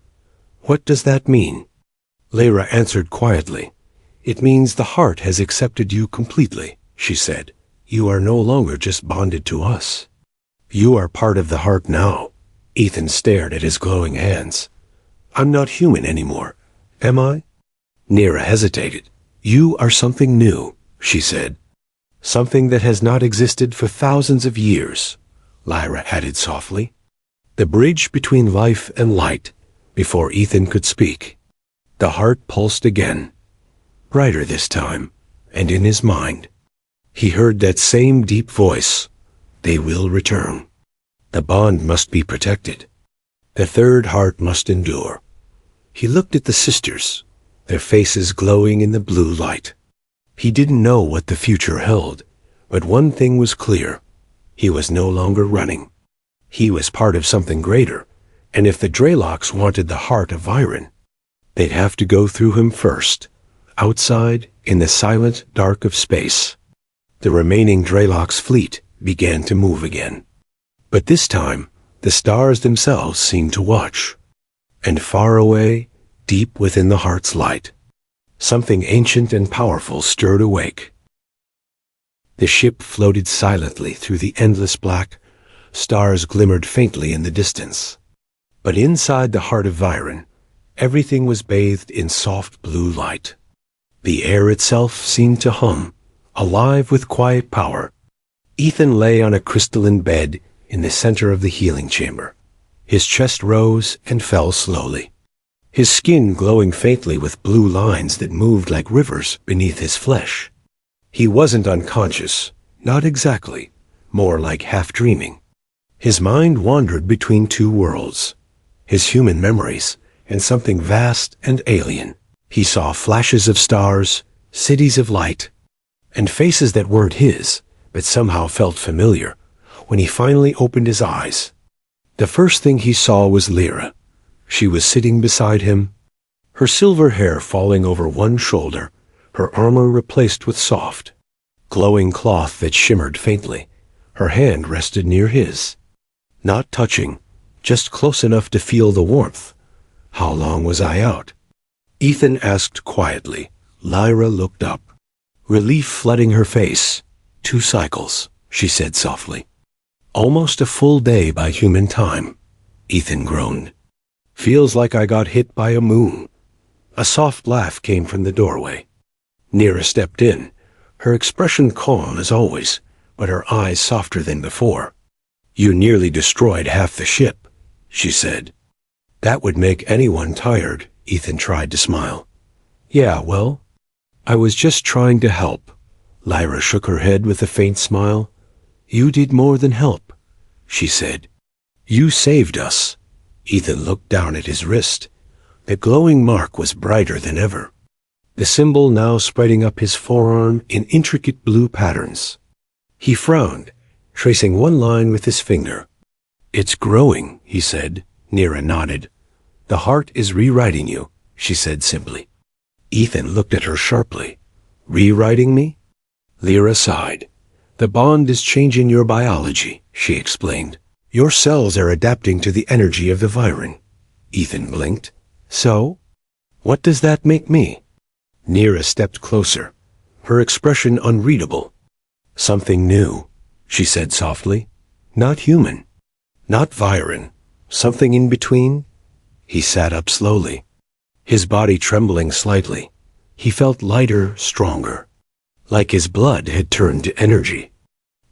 What does that mean? Lyra answered quietly. It means the heart has accepted you completely, she said. You are no longer just bonded to us. You are part of the heart now. Ethan stared at his glowing hands. I'm not human anymore, am I? Nira hesitated. You are something new, she said. Something that has not existed for thousands of years, Lyra added softly. The bridge between life and light, before Ethan could speak. The heart pulsed again, brighter this time, and in his mind. He heard that same deep voice. They will return. The bond must be protected. The third heart must endure. He looked at the sisters, their faces glowing in the blue light. He didn't know what the future held, but one thing was clear. He was no longer running. He was part of something greater, and if the Dreylocks wanted the heart of Viren, they'd have to go through him first, outside in the silent dark of space. The remaining Dreylocks fleet began to move again. But this time, the stars themselves seemed to watch. And far away, deep within the heart's light, something ancient and powerful stirred awake. The ship floated silently through the endless black. Stars glimmered faintly in the distance. But inside the heart of Viren, everything was bathed in soft blue light. The air itself seemed to hum, alive with quiet power. Ethan lay on a crystalline bed in the center of the healing chamber. His chest rose and fell slowly, his skin glowing faintly with blue lines that moved like rivers beneath his flesh. He wasn't unconscious, not exactly, more like half-dreaming. His mind wandered between two worlds, his human memories and something vast and alien. He saw flashes of stars, cities of light, and faces that weren't his, but somehow felt familiar. When he finally opened his eyes, the first thing he saw was Lyra. She was sitting beside him, her silver hair falling over one shoulder, her armor replaced with soft, glowing cloth that shimmered faintly. Her hand rested near his, not touching, just close enough to feel the warmth. How long was I out? Ethan asked quietly. Lyra looked up, relief flooding her face. 2 cycles, she said softly. Almost a full day by human time, Ethan groaned. Feels like I got hit by a moon. A soft laugh came from the doorway. Nira stepped in, her expression calm as always, but her eyes softer than before. You nearly destroyed half the ship, she said. That would make anyone tired, Ethan tried to smile. Yeah, well, I was just trying to help. Lyra shook her head with a faint smile. You did more than help, she said. You saved us. Ethan looked down at his wrist. The glowing mark was brighter than ever, the symbol now spreading up his forearm in intricate blue patterns. He frowned, tracing one line with his finger. It's growing, he said. Neera nodded. The heart is rewriting you, she said simply. Ethan looked at her sharply. Rewriting me? Lyra sighed. The bond is changing your biology, she explained. Your cells are adapting to the energy of the Viren. Ethan blinked. So? What does that make me? Neera stepped closer, her expression unreadable. Something new, she said softly. Not human. Not Viren. Something in between? He sat up slowly, his body trembling slightly. He felt lighter, stronger, like his blood had turned to energy.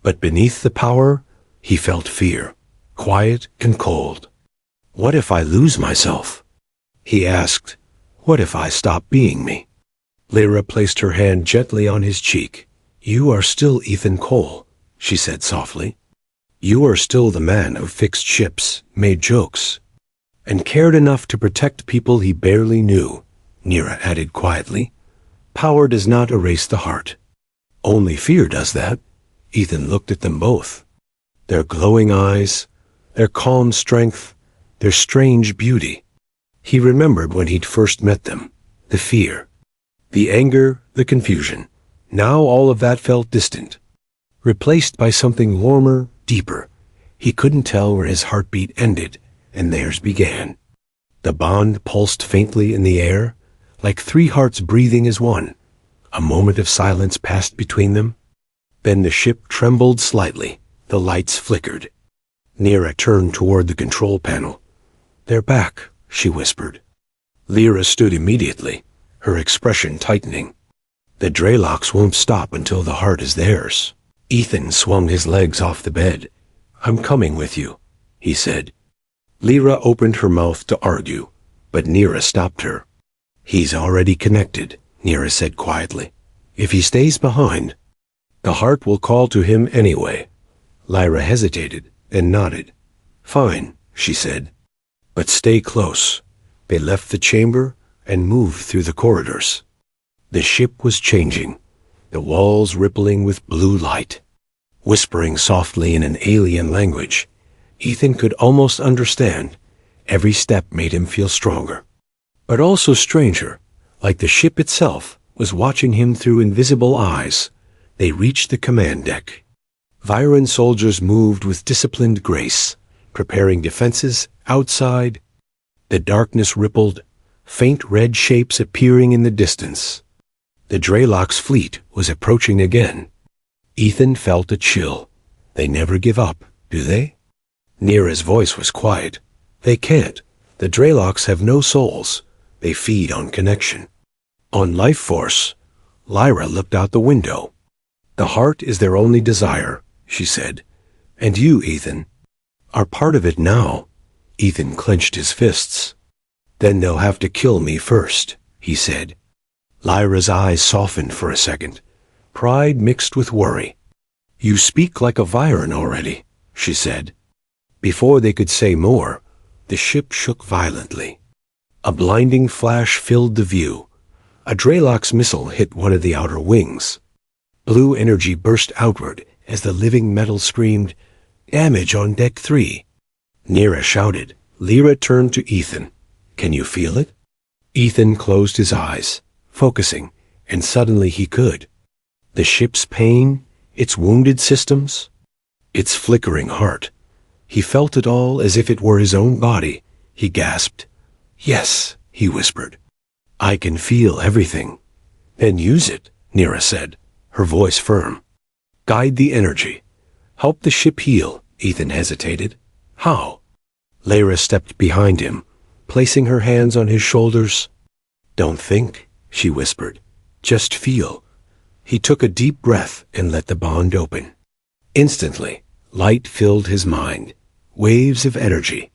But beneath the power, he felt fear, quiet and cold. What if I lose myself? He asked. What if I stop being me? Lyra placed her hand gently on his cheek. You are still Ethan Cole, she said softly. You are still the man who fixed ships, made jokes, and cared enough to protect people he barely knew, Neera added quietly. Power does not erase the heart. Only fear does that. Ethan looked at them both. Their glowing eyes, their calm strength, their strange beauty. He remembered when he'd first met them, the fear, the anger, the confusion. Now all of that felt distant, replaced by something warmer, deeper. He couldn't tell where his heartbeat ended and theirs began. The bond pulsed faintly in the air, like three hearts breathing as one. A moment of silence passed between them. Then the ship trembled slightly. The lights flickered. Neera turned toward the control panel. They're back, she whispered. Lyra stood immediately, her expression tightening. The Drelocks won't stop until the heart is theirs. Ethan swung his legs off the bed. I'm coming with you, he said. Lyra opened her mouth to argue, but Neera stopped her. He's already connected, Neera said quietly. If he stays behind, the heart will call to him anyway. Lyra hesitated, then nodded. Fine, she said. But stay close. They left the chamber and moved through the corridors. The ship was changing, the walls rippling with blue light. Whispering softly in an alien language, Ethan could almost understand. Every step made him feel stronger, but also stranger, like the ship itself was watching him through invisible eyes. They reached the command deck. Viren soldiers moved with disciplined grace, preparing defenses outside. The darkness rippled, faint red shapes appearing in the distance. The Drelocks' fleet was approaching again. Ethan felt a chill. They never give up, do they? Neera's voice was quiet. They can't. The Drelocks have no souls. They feed on connection, on life force. Lyra looked out the window. The heart is their only desire, she said. And you, Ethan, are part of it now. Ethan clenched his fists. Then they'll have to kill me first, he said. Lyra's eyes softened for a second, pride mixed with worry. You speak like a Viren already, she said. Before they could say more, the ship shook violently. A blinding flash filled the view. A Drelocks missile hit one of the outer wings. Blue energy burst outward as the living metal screamed, Damage on Deck 3. Neera shouted. Lyra turned to Ethan. Can you feel it? Ethan closed his eyes, focusing, and suddenly he could. The ship's pain, its wounded systems, its flickering heart. He felt it all as if it were his own body. He gasped. Yes, he whispered. I can feel everything. Then use it, Neera said, her voice firm. Guide the energy. Help the ship heal, Ethan hesitated. How? Lyra stepped behind him, placing her hands on his shoulders. Don't think, she whispered. Just feel. He took a deep breath and let the bond open. Instantly, light filled his mind, waves of energy.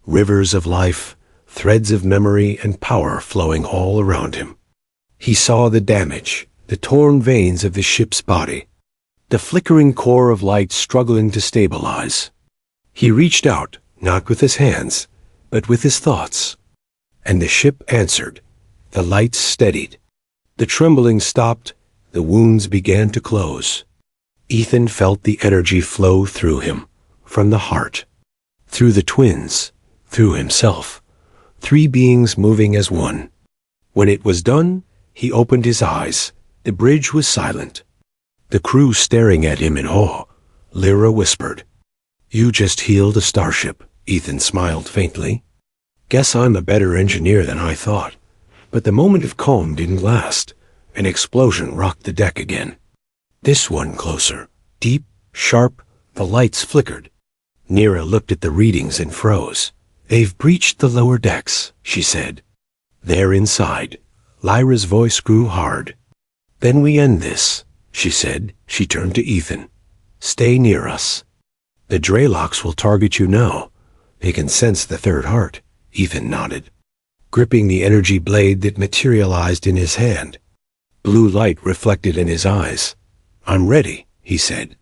rivers of life, threads of memory and power flowing all around him. He saw the damage, the torn veins of the ship's body, the flickering core of light struggling to stabilize. He reached out, not with his hands, but with his thoughts. And the ship answered. The lights steadied. The trembling stopped. The wounds began to close. Ethan felt the energy flow through him, from the heart, through the twins, through himself, 3 beings moving as one. When it was done, he opened his eyes. The bridge was silent. The crew staring at him in awe. Lyra whispered, "You just healed a starship." Ethan smiled faintly. "Guess I'm a better engineer than I thought." But the moment of calm didn't last. An explosion rocked the deck again. This one closer, deep, sharp, the lights flickered. Neera looked at the readings and froze. "They've breached the lower decks," she said. "They're inside." Lyra's voice grew hard. "Then we end this," she said. She turned to Ethan. "Stay near us. The Draylocks will target you now. They can sense the third heart." Ethan nodded, gripping the energy blade that materialized in his hand. Blue light reflected in his eyes. "I'm ready," he said.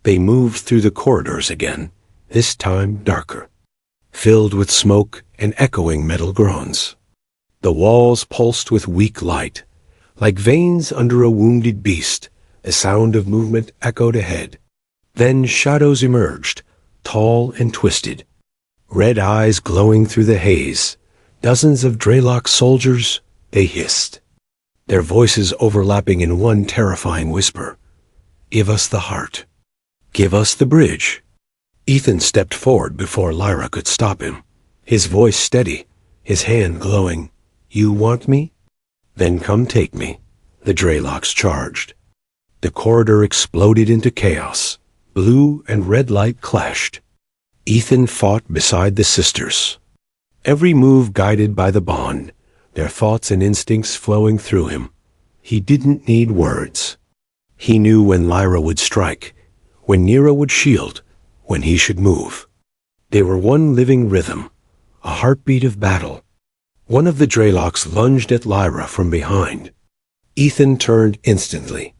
They moved through the corridors again, this time darker, filled with smoke and echoing metal groans. The walls pulsed with weak light. Like veins under a wounded beast, a sound of movement echoed ahead. Then shadows emerged, tall and twisted, red eyes glowing through the haze. Dozens of Draylock soldiers, they hissed, their voices overlapping in one terrifying whisper. "Give us the heart. Give us the bridge." Ethan stepped forward before Lyra could stop him, his voice steady, his hand glowing. "You want me? Then come take me." The Draylocks charged. The corridor exploded into chaos. Blue and red light clashed. Ethan fought beside the sisters, every move guided by the bond, their thoughts and instincts flowing through him. He didn't need words. He knew when Lyra would strike, when Neera would shield, when he should move. They were one living rhythm, a heartbeat of battle. One of the Draylocks lunged at Lyra from behind. Ethan turned instantly,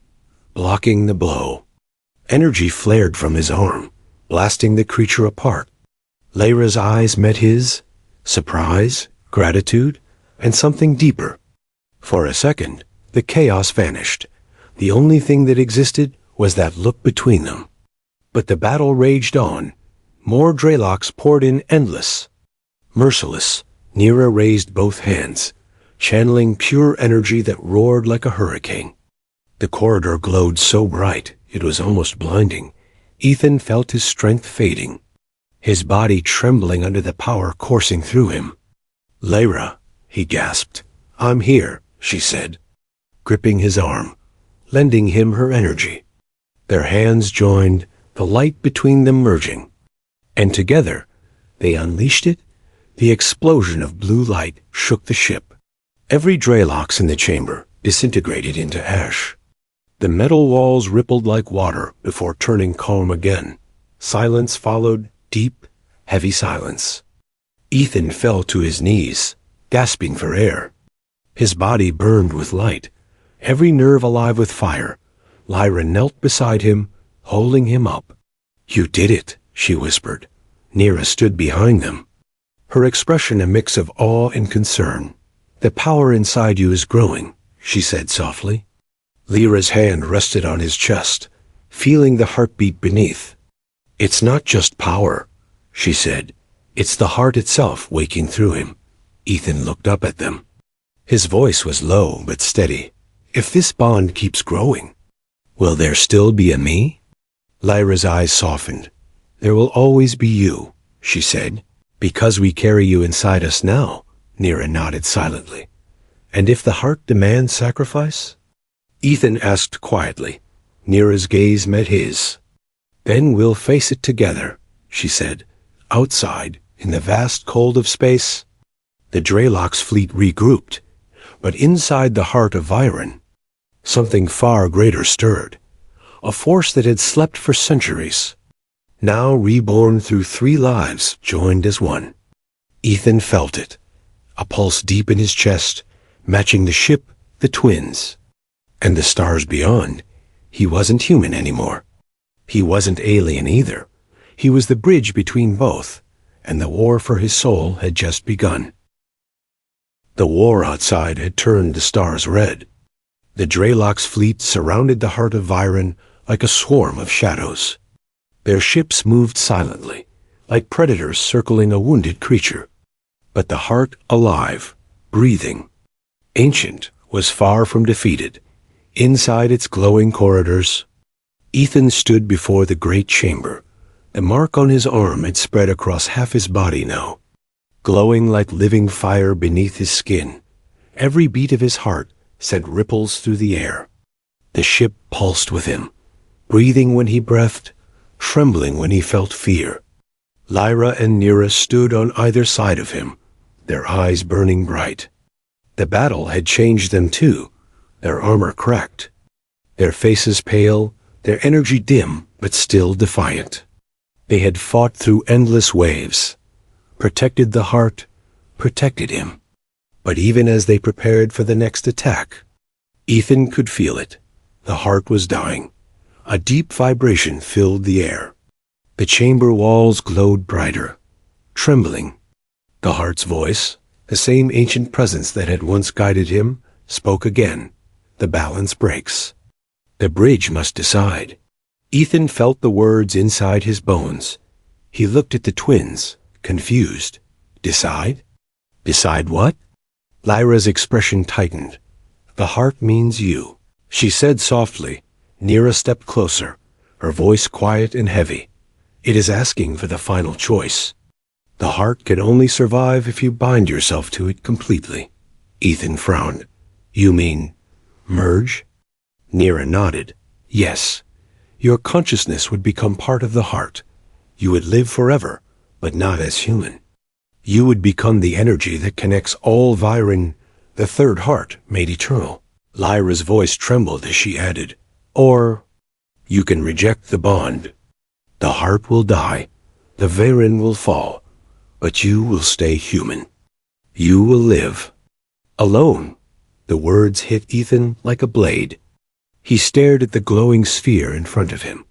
blocking the blow. Energy flared from his arm, blasting the creature apart. Lyra's eyes met his, surprise, gratitude, and something deeper. For a second, the chaos vanished. The only thing that existed was that look between them. But the battle raged on. More Draylocks poured in endless. Merciless, Neera raised both hands, channeling pure energy that roared like a hurricane. The corridor glowed so bright, it was almost blinding. Ethan felt his strength fading, his body trembling under the power coursing through him. "Lyra," he gasped. "I'm here," she said, gripping his arm, lending him her energy. Their hands joined, the light between them merging. And together, they unleashed it. The explosion of blue light shook the ship. Every Draylock in the chamber disintegrated into ash. The metal walls rippled like water before turning calm again. Silence followed, deep, heavy silence. Ethan fell to his knees, gasping for air. His body burned with light, every nerve alive with fire. Lyra knelt beside him, holding him up. "You did it," she whispered. Neera stood behind them, her expression a mix of awe and concern. "The power inside you is growing," she said softly. Lyra's hand rested on his chest, feeling the heartbeat beneath. "It's not just power," she said. "It's the heart itself waking through him." Ethan looked up at them. His voice was low but steady. "If this bond keeps growing, will there still be a me?" Lyra's eyes softened. "There will always be you," she said. "Because we carry you inside us now," Neera nodded silently. "And if the heart demands sacrifice?" Ethan asked quietly. Neera's gaze met his. "Then we'll face it together," she said. Outside, in the vast cold of space, the Draylock's fleet regrouped. But inside the heart of Viren, something far greater stirred. A force that had slept for centuries, now reborn through 3 lives joined as one. Ethan felt it, a pulse deep in his chest, matching the ship, the twins, and the stars beyond. He wasn't human anymore. He wasn't alien either. He was the bridge between both, and the war for his soul had just begun. The war outside had turned the stars red. The Drelok's fleet surrounded the heart of Viren like a swarm of shadows. Their ships moved silently, like predators circling a wounded creature. But the heart alive, breathing. Ancient was far from defeated. Inside its glowing corridors, Ethan stood before the great chamber. The mark on his arm had spread across half his body now, glowing like living fire beneath his skin. Every beat of his heart sent ripples through the air. The ship pulsed with him, breathing when he breathed, trembling when he felt fear. Lyra and Nira stood on either side of him, their eyes burning bright. The battle had changed them too, their armor cracked, their faces pale, their energy dim but still defiant. They had fought through endless waves, protected the heart, protected him. But even as they prepared for the next attack, Ethan could feel it. The heart was dying. A deep vibration filled the air. The chamber walls glowed brighter, trembling. The heart's voice, the same ancient presence that had once guided him, spoke again. The balance breaks. The bridge must decide. Ethan felt the words inside his bones. He looked at the twins, confused. Decide? Decide what? Lyra's expression tightened. The heart means you, she said softly. Nira stepped closer, her voice quiet and heavy. It is asking for the final choice. The heart can only survive if you bind yourself to it completely. Ethan frowned. You mean merge? Nira nodded. Yes. Your consciousness would become part of the heart. You would live forever, but not as human. You would become the energy that connects all Viren, the third heart made eternal. Lyra's voice trembled as she added, or you can reject the bond. The heart will die, the Viren will fall, but you will stay human. You will live. Alone. The words hit Ethan like a blade. He stared at the glowing sphere in front of him,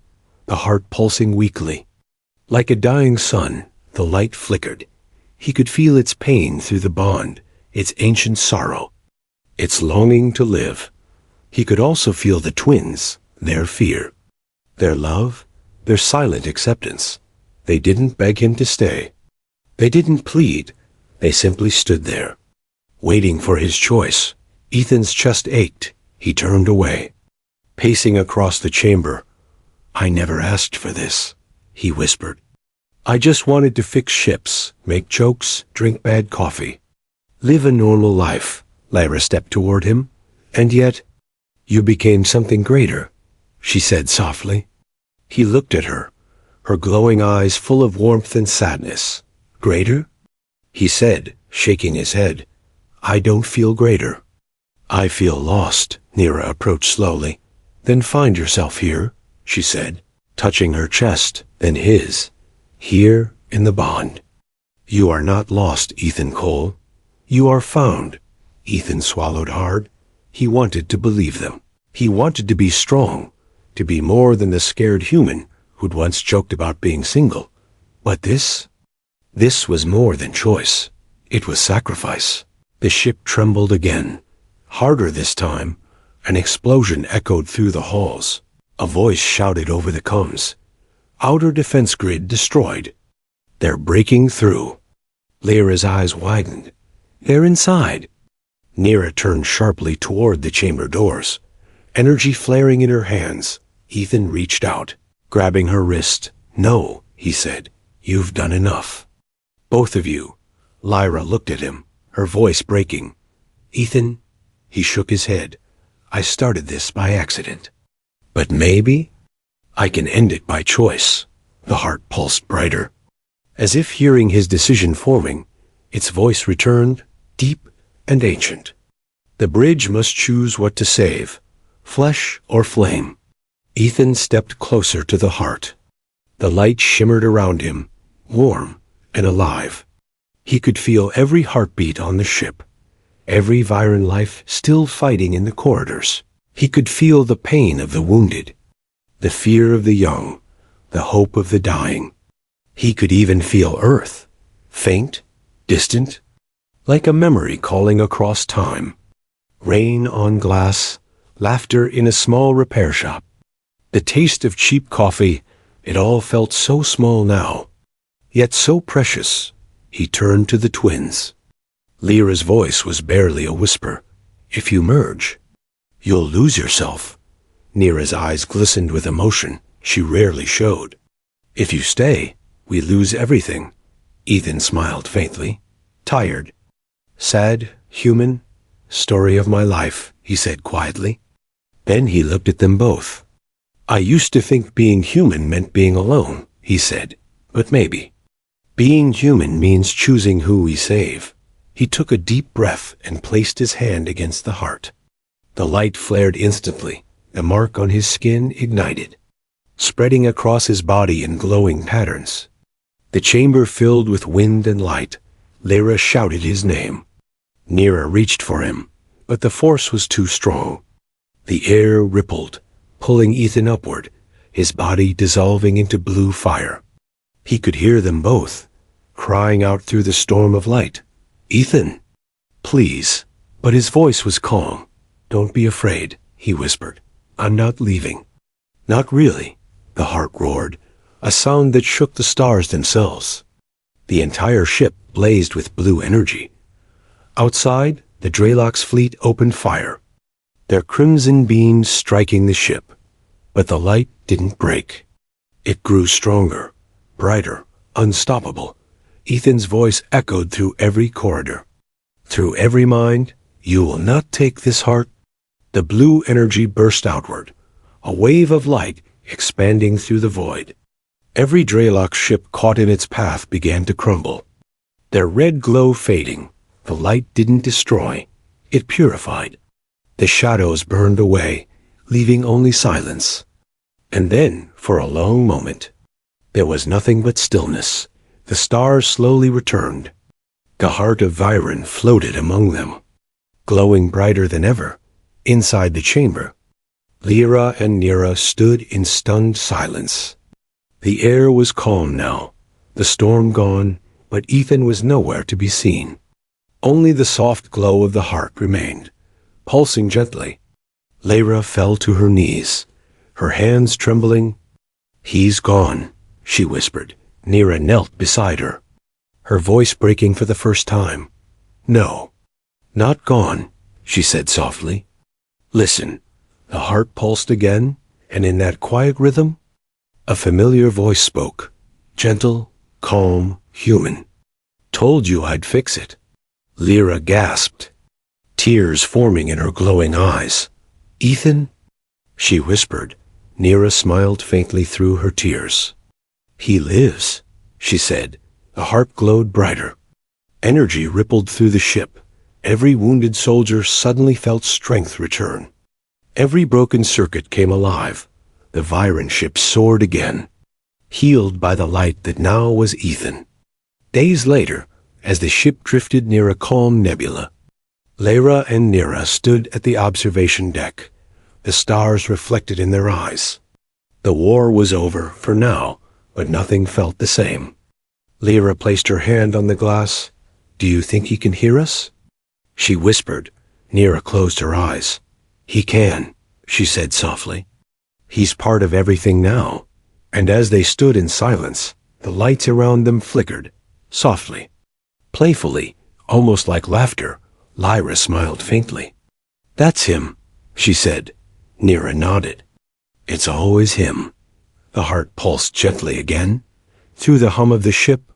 the heart pulsing weakly. Like a dying sun, the light flickered. He could feel its pain through the bond, its ancient sorrow, its longing to live. He could also feel the twins, their fear, their love, their silent acceptance. They didn't beg him to stay. They didn't plead. They simply stood there, waiting for his choice. Ethan's chest ached. He turned away, pacing across the chamber. I never asked for this, he whispered. I just wanted to fix ships, make jokes, drink bad coffee, live a normal life. Lyra stepped toward him. And yet, you became something greater, she said softly. He looked at her, her glowing eyes full of warmth and sadness. Greater? He said, shaking his head. I don't feel greater. I feel lost. Nira approached slowly. Then find yourself here, she said, touching her chest, then his. Here in the bond. You are not lost, Ethan Cole. You are found. Ethan swallowed hard. He wanted to believe them. He wanted to be strong, to be more than the scared human who'd once joked about being single. But this was more than choice. It was sacrifice. The ship trembled again. Harder this time. An explosion echoed through the halls. A voice shouted over the comms. Outer defense grid destroyed. They're breaking through. Lyra's eyes widened. They're inside. Nira turned sharply toward the chamber doors, energy flaring in her hands. Ethan reached out, grabbing her wrist. No, he said. You've done enough. Both of you. Lyra looked at him, her voice breaking. Ethan, he shook his head. I started this by accident. But maybe I can end it by choice. The heart pulsed brighter. As if hearing his decision forming, its voice returned, deep and ancient. The bridge must choose what to save, flesh or flame. Ethan stepped closer to the heart. The light shimmered around him, warm and alive. He could feel every heartbeat on the ship, every Viren life still fighting in the corridors. He could feel the pain of the wounded, the fear of the young, the hope of the dying. He could even feel Earth, faint, distant, like a memory calling across time. Rain on glass, laughter in a small repair shop, the taste of cheap coffee, it all felt so small now, yet so precious. He turned to the twins. Lyra's voice was barely a whisper. If you merge, you'll lose yourself. Neera's eyes glistened with emotion she rarely showed. If you stay, we lose everything. Ethan smiled faintly. Tired. Sad, human. Story of my life, he said quietly. Then he looked at them both. I used to think being human meant being alone, he said. But maybe. Being human means choosing who we save. He took a deep breath and placed his hand against the heart. The light flared instantly. The mark on his skin ignited, spreading across his body in glowing patterns. The chamber filled with wind and light. Lyra shouted his name. Neera reached for him, but the force was too strong. The air rippled, pulling Ethan upward, his body dissolving into blue fire. He could hear them both, crying out through the storm of light. Ethan, please. But his voice was calm. Don't be afraid, he whispered. I'm not leaving. Not really, the heart roared, a sound that shook the stars themselves. The entire ship blazed with blue energy. Outside, the Dreylox fleet opened fire, their crimson beams striking the ship. But the light didn't break. It grew stronger, brighter, unstoppable. Ethan's voice echoed through every corridor. Through every mind, you will not take this heart. The blue energy burst outward, a wave of light expanding through the void. Every Dreylox ship caught in its path began to crumble. Their red glow fading, the light didn't destroy, it purified. The shadows burned away, leaving only silence. And then, for a long moment, there was nothing but stillness. The stars slowly returned. The heart of Viren floated among them, glowing brighter than ever. Inside the chamber, Lyra and Neera stood in stunned silence. The air was calm now, the storm gone, but Ethan was nowhere to be seen. Only the soft glow of the heart remained, pulsing gently. Lyra fell to her knees, her hands trembling. He's gone, she whispered. Neera knelt beside her, her voice breaking for the first time. No, not gone, she said softly. Listen. The heart pulsed again, and in that quiet rhythm, a familiar voice spoke, gentle, calm, human. Told you I'd fix it. Lyra gasped, tears forming in her glowing eyes. Ethan? She whispered. Neera smiled faintly through her tears. He lives, she said. The heart glowed brighter. Energy rippled through the ship. Every wounded soldier suddenly felt strength return. Every broken circuit came alive. The Viren ship soared again, healed by the light that now was Ethan. Days later, as the ship drifted near a calm nebula, Lyra and Neera stood at the observation deck, the stars reflected in their eyes. The war was over for now, but nothing felt the same. Lyra placed her hand on the glass. Do you think he can hear us? She whispered. Neera closed her eyes. He can, she said softly. He's part of everything now. And as they stood in silence, the lights around them flickered, softly. Playfully, almost like laughter, Lyra smiled faintly. That's him, she said. Neera nodded. It's always him. The heart pulsed gently again. Through the hum of the ship,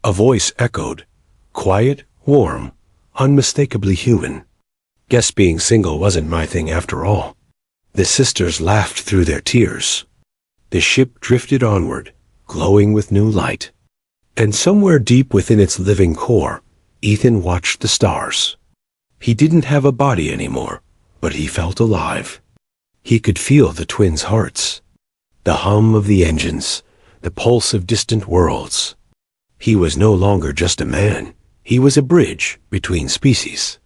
a voice echoed, quiet, warm, unmistakably human. Guess being single wasn't my thing after all. The sisters laughed through their tears. The ship drifted onward, glowing with new light. And somewhere deep within its living core, Ethan watched the stars. He didn't have a body anymore, but he felt alive. He could feel the twins' hearts, the hum of the engines, the pulse of distant worlds. He was no longer just a man. He was a bridge between species,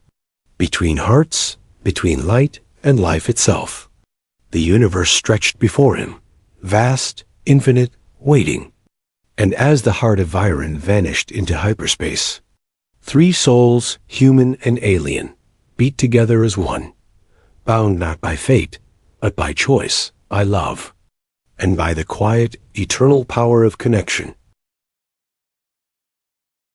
between hearts, between light and life itself. The universe stretched before him, vast, infinite, waiting. And as the heart of Viren vanished into hyperspace, three souls, human and alien, beat together as one, bound not by fate, but by choice, by love, and by the quiet, eternal power of connection.